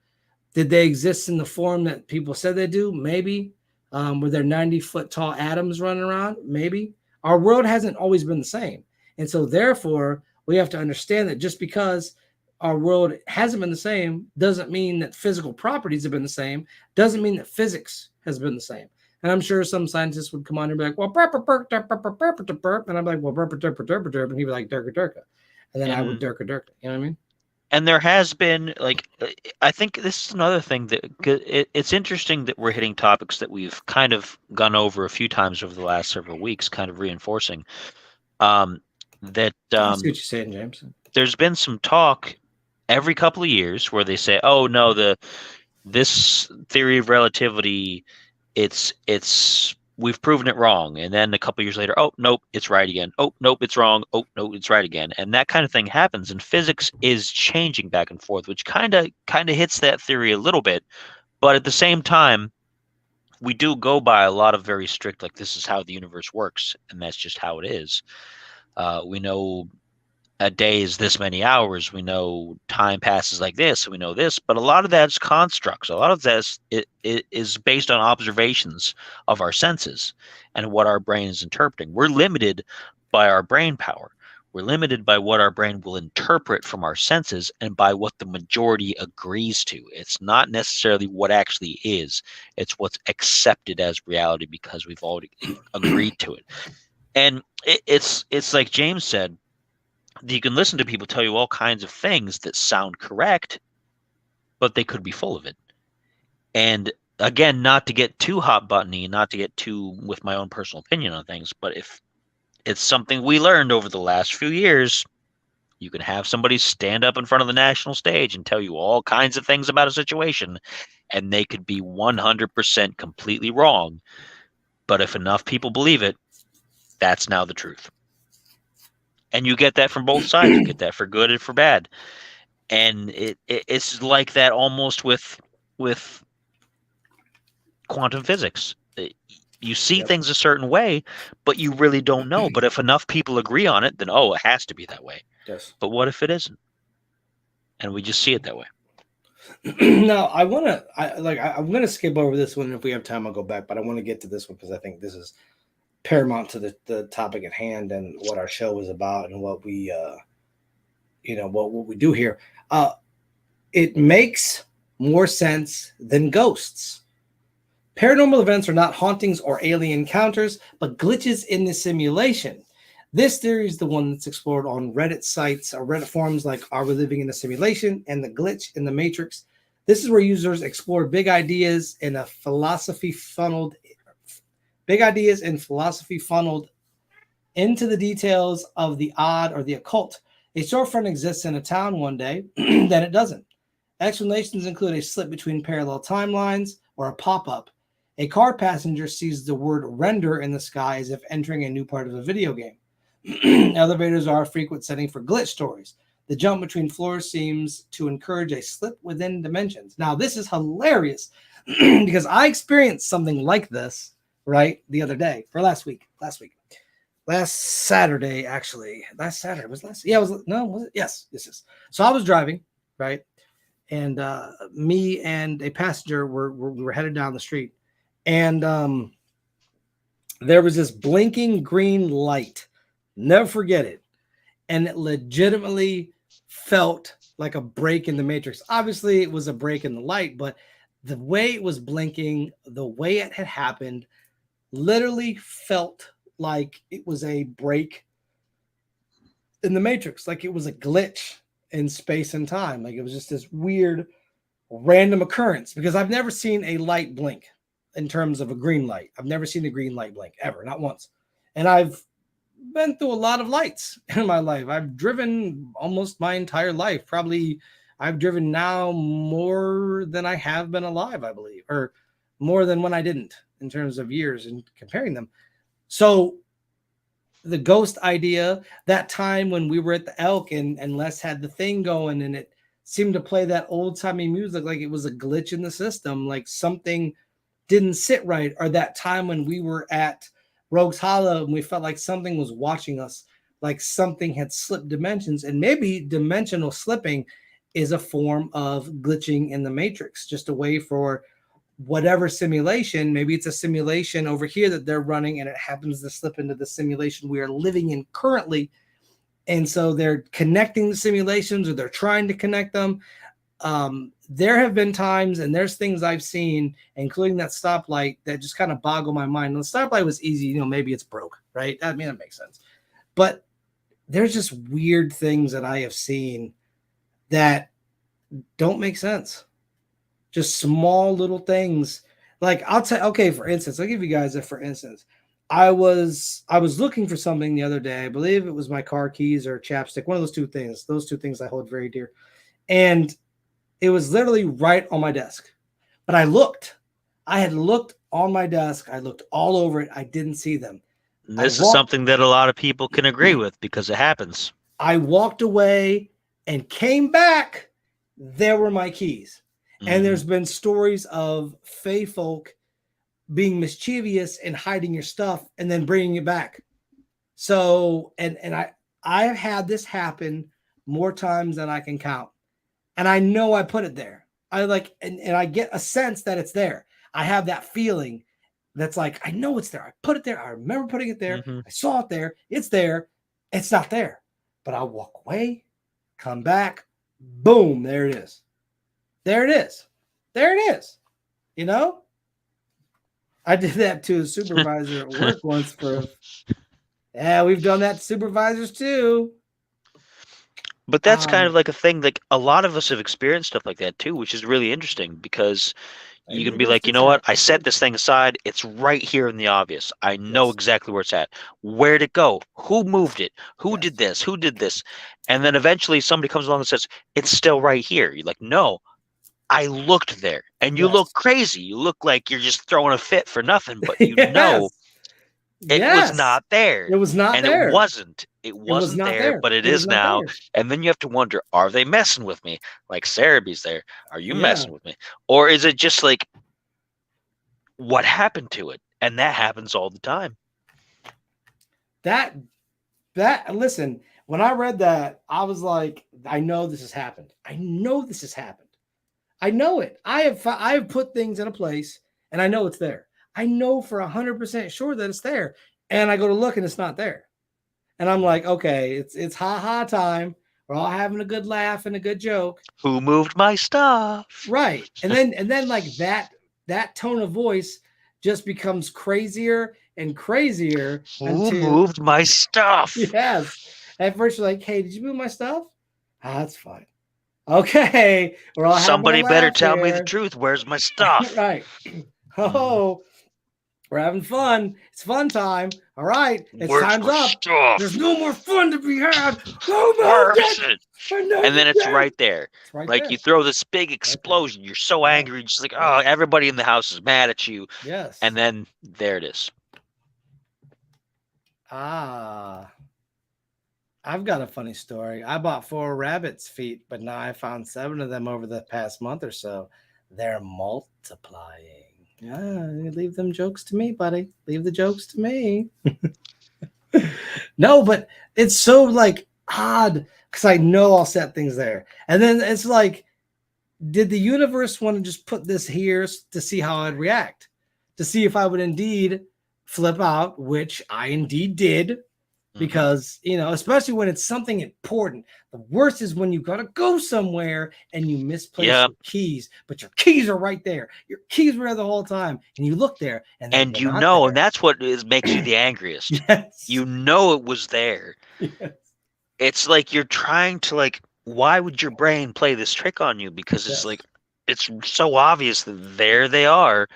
Did they exist in the form that people said they do? Maybe. Were there 90-foot tall atoms running around? Maybe. Our world hasn't always been the same. And so, therefore, we have to understand that just because our world hasn't been the same doesn't mean that physical properties have been the same, doesn't mean that physics has been the same. And I'm sure some scientists would come on and be like, well, burp, burp, burp, burp, burp, burp, burp, burp, burp. And I'm like, well, burp, burp, burp, burp, burp, and he'd be like, durka, durka. And then I would durka, durka. You know what I mean? And there has been, like, I think this is another thing that it's interesting that we're hitting topics that we've kind of gone over a few times over the last several weeks, kind of reinforcing that I see what you're saying, James. there's been some talk every couple of years where they say, oh no, this theory of relativity, it's we've proven it wrong. And then a couple of years later, oh nope, it's right again. Oh nope, it's wrong. Oh no, it's right again. And that kind of thing happens. And physics is changing back and forth, which kind of hits that theory a little bit. But at the same time, we do go by a lot of very strict, like, this is how the universe works, and that's just how it is. We know a day is this many hours. We know time passes like this. We know this, but a lot of that's constructs. A lot of that is based on observations of our senses and what our brain is interpreting. We're limited by our brain power. We're limited by what our brain will interpret from our senses and by what the majority agrees to. It's not necessarily what actually is. It's what's accepted as reality because we've already agreed to it. And it's like James said, you can listen to people tell you all kinds of things that sound correct, but they could be full of it. And again, not to get too hot buttony, not to get too with my own personal opinion on things, but if it's something we learned over the last few years, you can have somebody stand up in front of the national stage and tell you all kinds of things about a situation, and they could be 100% completely wrong. But if enough people believe it, that's now the truth. And you get that from both sides. You get that for good and for bad. And it's like that almost with quantum physics. You see things a certain way, but you really don't know. But if enough people agree on it, then, oh, it has to be that way. Yes. But what if it isn't? And we just see it that way. Now, I'm going to skip over this one. If we have time, I'll go back. But I want to get to this one because I think this is paramount to the topic at hand and what our show is about and what we what we do here. It makes more sense than ghosts. Paranormal events are not hauntings or alien encounters, but glitches in the simulation. This theory is the one that's explored on Reddit sites or Reddit forums like Are We Living in a Simulation and The Glitch in the Matrix. This is where users explore big ideas and philosophy funneled into the details of the odd or the occult. A storefront exists in a town one day, then it doesn't. Explanations include a slip between parallel timelines or a pop-up. A car passenger sees the word render in the sky as if entering a new part of a video game. Elevators are a frequent setting for glitch stories. The jump between floors seems to encourage a slip within dimensions. Now, this is hilarious because I experienced something like this, right, the other day, or last Saturday, actually. Was it? Yes. So I was driving, right? And me and a passenger we were headed down the street, And there was this blinking green light. Never forget it. And it legitimately felt like a break in the matrix. Obviously, it was a break in the light, but the way it was blinking, the way it had happened, literally felt like it was a break in the matrix, like it was a glitch in space and time. Like it was just this weird random occurrence, because I've never seen a light blink in terms of a green light. I've never seen a green light blink ever, not once. And I've been through a lot of lights in my life. I've driven almost my entire life. Probably I've driven now more than I have been alive, I believe, or more than when I didn't in terms of years and comparing them. So the ghost idea, that time when we were at the Elk and Les had the thing going and it seemed to play that old timey music like it was a glitch in the system, like something didn't sit right. Or that time when we were at Rogues Hollow and we felt like something was watching us, like something had slipped dimensions. And maybe dimensional slipping is a form of glitching in the matrix, just a way for whatever simulation, maybe it's a simulation over here that they're running and it happens to slip into the simulation we are living in currently. And so they're connecting the simulations, or they're trying to connect them. There have been times, and there's things I've seen, including that stoplight, that just kind of boggle my mind. The stoplight was easy, maybe it's broke, right? I mean, that makes sense. But there's just weird things that I have seen that don't make sense. Just small little things. Like I'll tell, okay, for instance, I'll give you guys a for instance. I was looking for something the other day. I believe it was my car keys or chapstick, one of those two things. Those two things I hold very dear. And it was literally right on my desk. But I had looked on my desk. I looked all over it. I didn't see them. This is something that a lot of people can agree with because it happens. I walked away and came back. There were my keys. And there's been stories of Fey folk being mischievous and hiding your stuff and then bringing it back. So, and I've had this happen more times than I can count. And I know I put it there. I like, and I get a sense that it's there. I have that feeling that's like, I know it's there. I put it there. I remember putting it there. I saw it there. It's there. It's not there. But I'll walk away, come back, boom, there it is. There it is. There it is. I did that to a supervisor at work once we've done that to supervisors too. But that's kind of like a thing, like a lot of us have experienced stuff like that too, which is really interesting because you can be like, you know what? I set this thing aside. It's right here in the obvious. I know exactly where it's at. Where'd it go? Who moved it? Who did this? Who did this? And then eventually somebody comes along and says, it's still right here. You're like, no, I looked there. And you look crazy. You look like you're just throwing a fit for nothing, but you know it was not there. It was not and there. It wasn't. It wasn't there, but it is now. And then you have to wonder, are they messing with me? Like Cerebe's there. Are you messing with me? Or is it just like, what happened to it? And that happens all the time. Listen, when I read that, I was like, I know this has happened. I know this has happened. I know it. I have put things in a place and I know it's there. I know for 100% sure that it's there. And I go to look and it's not there. And I'm like, okay, it's ha-ha time. We're all having a good laugh and a good joke. Who moved my stuff? Right. And then like that tone of voice just becomes crazier and crazier. Who moved my stuff? Yes. At first you're like, hey, did you move my stuff? That's fine. Okay. We're all Somebody better tell me the truth. Where's my stuff? Right. Oh, we're having fun. It's fun time. All right. Time's up. Stuff? There's no more fun to be had. Where's it? And then it's right there. Right you throw this big explosion. You're so angry. You're just like, oh, everybody in the house is mad at you. Yes. And then there it is. I've got a funny story. I bought 4 rabbit's feet, but now I found 7 of them over the past month or so. They're multiplying. Yeah, leave them jokes to me, buddy. Leave the jokes to me. No, but it's so like odd because I know I'll set things there. And then it's like, did the universe want to just put this here to see how I'd react? to see if I would indeed flip out, which I indeed did. Because, especially when it's something important, the worst is when you got to go somewhere and you misplace Yep. your keys, but your keys are right there. Your keys were there the whole time, and you look there, and then And they're not there. and that's what makes you the angriest. Yes. You know it was there. Yes. It's like you're trying to why would your brain play this trick on you? Because it's Yes. it's so obvious that there they are,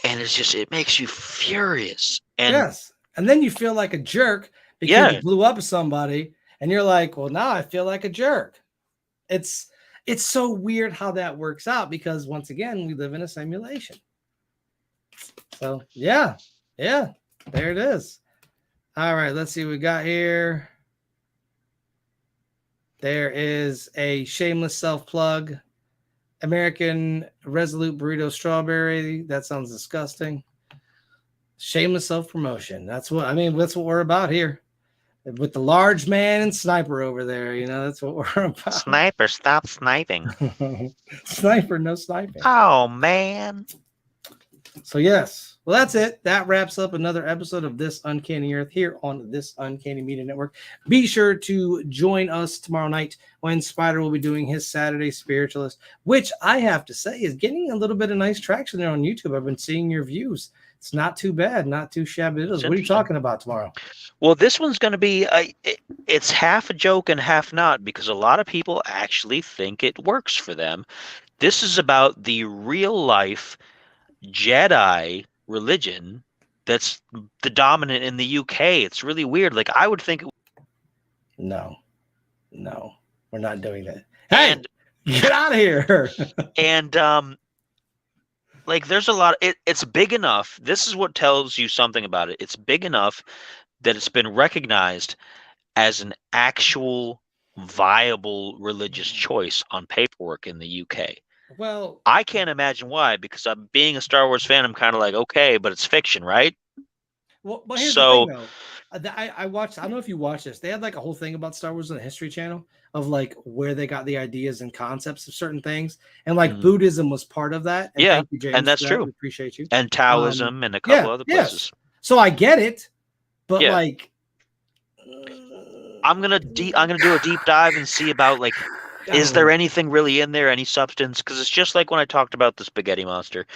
and it makes you furious. And Yes. And then you feel like a jerk because you blew up somebody, and you're like, well, now I feel like a jerk. It's so weird how that works out because once again, we live in a simulation. So yeah, there it is. All right, let's see what we got here. There is a shameless self-plug. American Resolute Burrito Strawberry. That sounds disgusting. Shameless self-promotion. That's what we're about here. With the large man and Sniper over there, that's what we're about. Sniper, stop sniping. Sniper, no sniping. Oh, man. So yes, well, that's it. That wraps up another episode of This Uncanny Earth here on This Uncanny Media Network. Be sure to join us tomorrow night when Spider will be doing his Saturday Spiritualist, which I have to say is getting a little bit of nice traction there on YouTube. I've been seeing your views. It's not too bad, not too shabby. What are you talking about tomorrow? Well, this one's going to be, it's half a joke and half not, because a lot of people actually think it works for them. This is about the real life Jedi religion that's the dominant in the UK. It's really weird. I would think No, we're not doing that. Hey, get out of here. And there's a lot it's big enough. This is what tells you something about it. It's big enough that it's been recognized as an actual viable religious choice on paperwork in the UK. Well, I can't imagine why, because I'm being a Star Wars fan. I'm kind of like, okay, but it's fiction, right? Well, here's the thing, though. I watched. I don't know if you watched this. They had a whole thing about Star Wars on the History Channel of where they got the ideas and concepts of certain things, and Buddhism was part of that. And thank you, James, and that's true. We appreciate you. And Taoism and a couple other places. Yes. So I get it, but I'm gonna do a deep dive and see about is there anything really in there, any substance? Because it's just like when I talked about the spaghetti monster.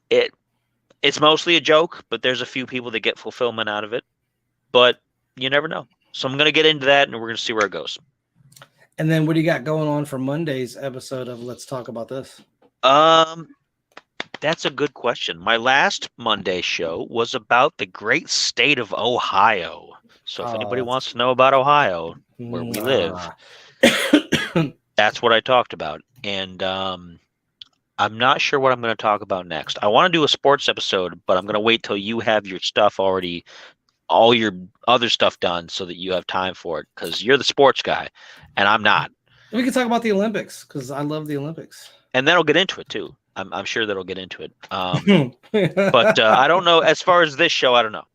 It's mostly a joke, but there's a few people that get fulfillment out of it. But you never know. So I'm going to get into that, and we're going to see where it goes. And then what do you got going on for Monday's episode of Let's Talk About This? That's a good question. My last Monday show was about the great state of Ohio. So if anybody wants to know about Ohio, where we live, that's what I talked about. And I'm not sure what I'm going to talk about next. I want to do a sports episode, but I'm going to wait till you have your stuff already, all your other stuff done, so that you have time for it, because you're the sports guy and I'm not. We can talk about the Olympics, because I love the Olympics. And then I'll get into it too. I'm sure that'll get into it. But I don't know. As far as this show, I don't know.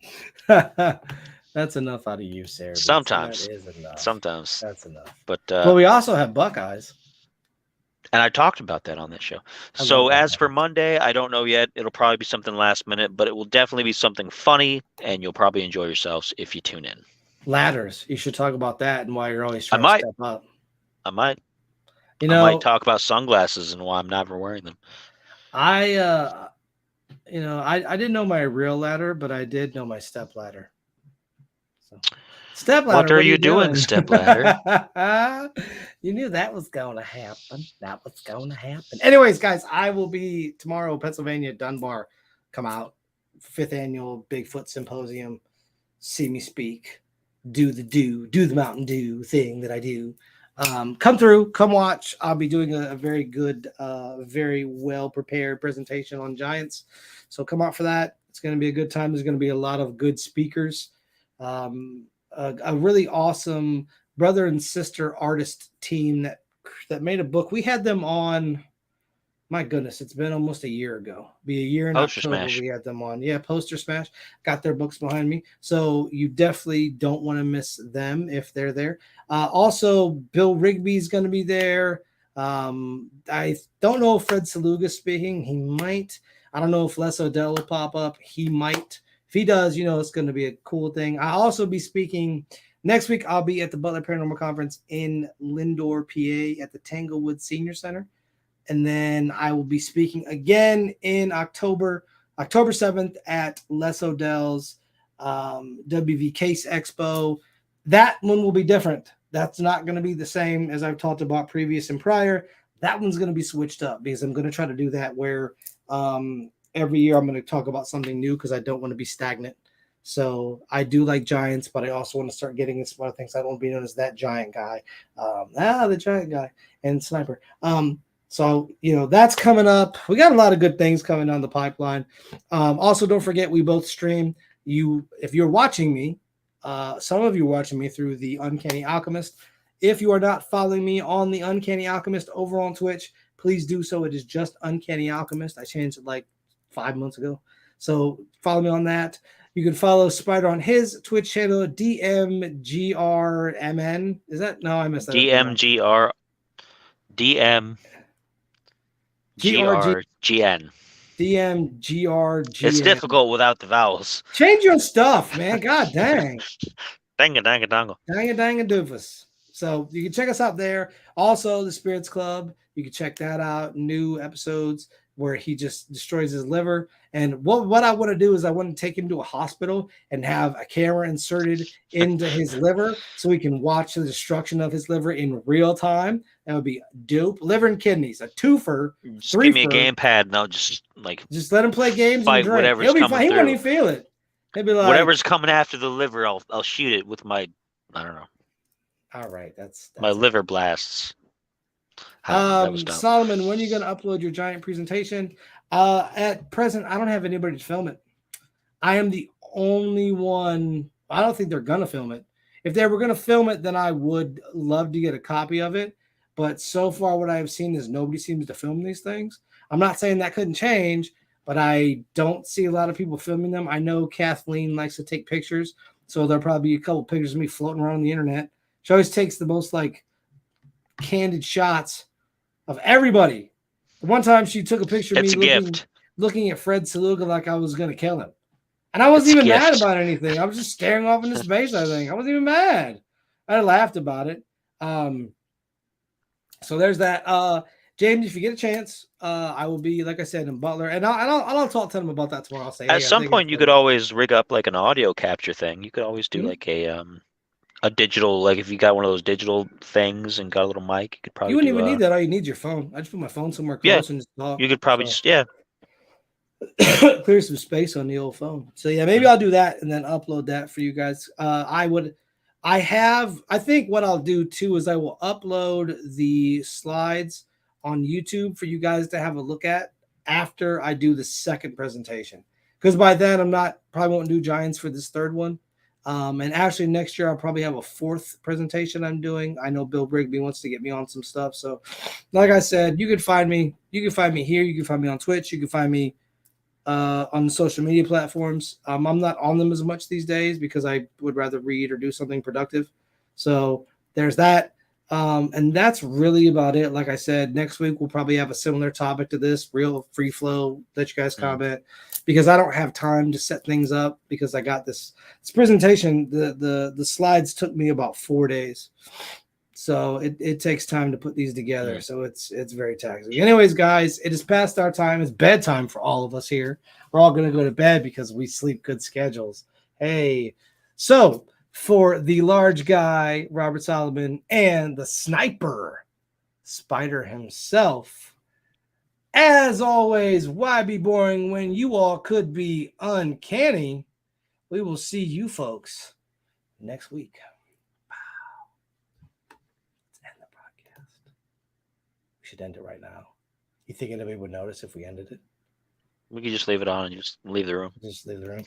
That's enough out of you, Sarah. Sometimes. That is enough. Sometimes. That's enough. But we also have Buckeyes. And I talked about that on this show. So as for Monday, I don't know yet. It'll probably be something last minute, but it will definitely be something funny, and you'll probably enjoy yourselves if you tune in. Ladders. You should talk about that and why you're always trying to step up. I might. I might talk about sunglasses and why I'm never wearing them. I didn't know my real ladder, but I did know my step ladder. So, step ladder. What are you doing, step ladder? You knew that was going to happen. Anyways, guys, I will be tomorrow, Pennsylvania, Dunbar. Come out, 5th annual Bigfoot Symposium. See me speak. Do the Mountain Dew thing that I do. Come through, come watch. I'll be doing a very good, very well prepared presentation on Giants. So come out for that. It's going to be a good time. There's going to be a lot of good speakers. A really awesome brother and sister artist team that made a book. We had them on. My goodness, it's been almost a year ago. Be a year in October we had them on. Yeah, Poster Smash. Got their books behind me. So you definitely don't want to miss them if they're there. Also, Bill Rigby's going to be there. I don't know if Fred Saluga's speaking. He might. I don't know if Les Odell will pop up. He might. If he does, it's going to be a cool thing. I'll also be speaking next week. I'll be at the Butler Paranormal Conference in Lindor, PA at the Tanglewood Senior Center. And then I will be speaking again in October 7th at Les Odell's WV Case Expo. That one will be different. That's not going to be the same as I've talked about previous and prior. That one's going to be switched up because I'm going to try to do that where every year I'm going to talk about something new because I don't want to be stagnant. So I do like Giants, but I also want to start getting into other things. I don't want to be known as that giant guy. The giant guy and sniper. So, that's coming up. We got a lot of good things coming down the pipeline. Also, don't forget, we both stream. If you're watching me, some of you are watching me through the Uncanny Alchemist. If you are not following me on the Uncanny Alchemist over on Twitch, please do so. It is just Uncanny Alchemist. I changed it like 5 months ago. So follow me on that. You can follow Spider on his Twitch channel, DMGRMN. Is that? No, I missed that. DMGR. DMGRGN. DMGRGN. It's difficult without the vowels. Change your stuff, man. God dang. Dang it. Dang a doofus. So you can check us out there. Also, the Spirits Club. You can check that out. New episodes where he just destroys his liver. And what I want to do is I want to take him to a hospital and have a camera inserted into his liver so we can watch the destruction of his liver in real time. That would be dope. Liver and kidneys, a twofer. Just give me a gamepad and I'll just let him play games and drink. He'll be fine. He won't even feel it. He'll be like, whatever's coming after the liver, I'll shoot it with my, I don't know. All right, that's my liver blasts. Solomon, when are you going to upload your giant presentation? At present, I don't have anybody to film it. I am the only one. I don't think they're going to film it. If they were going to film it, then I would love to get a copy of it. But so far, what I have seen is nobody seems to film these things. I'm not saying that couldn't change, but I don't see a lot of people filming them. I know Kathleen likes to take pictures, so there'll probably be a couple pictures of me floating around on the internet. She always takes the most candid shots of everybody. The one time she took a picture of me looking at Fred Saluga like I was going to kill him. And I wasn't even mad about anything. I was just staring off into space, I think. I wasn't even mad. I laughed about it. So there's that. James, if you get a chance, I will be, like I said, in Butler. And I'll talk to them about that tomorrow. I'll say, at some point, you could always rig up an audio capture thing. You could always do a digital, if you got one of those digital things and got a little mic, you could probably. You wouldn't even need that. All you need is your phone. I just put my phone somewhere close and just talk. You could probably clear some space on the old phone. So maybe I'll do that and then upload that for you guys. I think what I'll do too is I will upload the slides on YouTube for you guys to have a look at after I do the second presentation. Because by then probably won't do Giants for this third one. And actually next year I'll probably have a fourth presentation I'm doing. I know Bill Brigby wants to get me on some stuff. So like I said, you can find me here. You can find me on Twitch. You can find me on the social media platforms. I'm not on them as much these days because I would rather read or do something productive. So there's that. And that's really about it. Like I said, next week we'll probably have a similar topic to this, real free flow. Let you guys comment because I don't have time to set things up because I got this presentation. The slides took me about 4 days. So it takes time to put these together. So it's very taxing. Anyways, guys, it is past our time. It's bedtime for all of us here. We're all going to go to bed because we sleep good schedules. Hey, so for the large guy, Robert Solomon, and the sniper, Spider himself, as always, why be boring when you all could be uncanny? We will see you folks next week. Should end it right now. You think anybody would notice if we ended it? We could just leave it on and just leave the room. Just leave the room.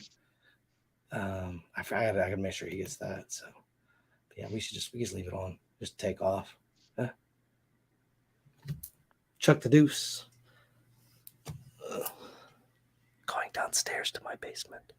I gotta make sure he gets that. So yeah, we just leave it on. Just take off. Chuck the deuce. Going downstairs to my basement.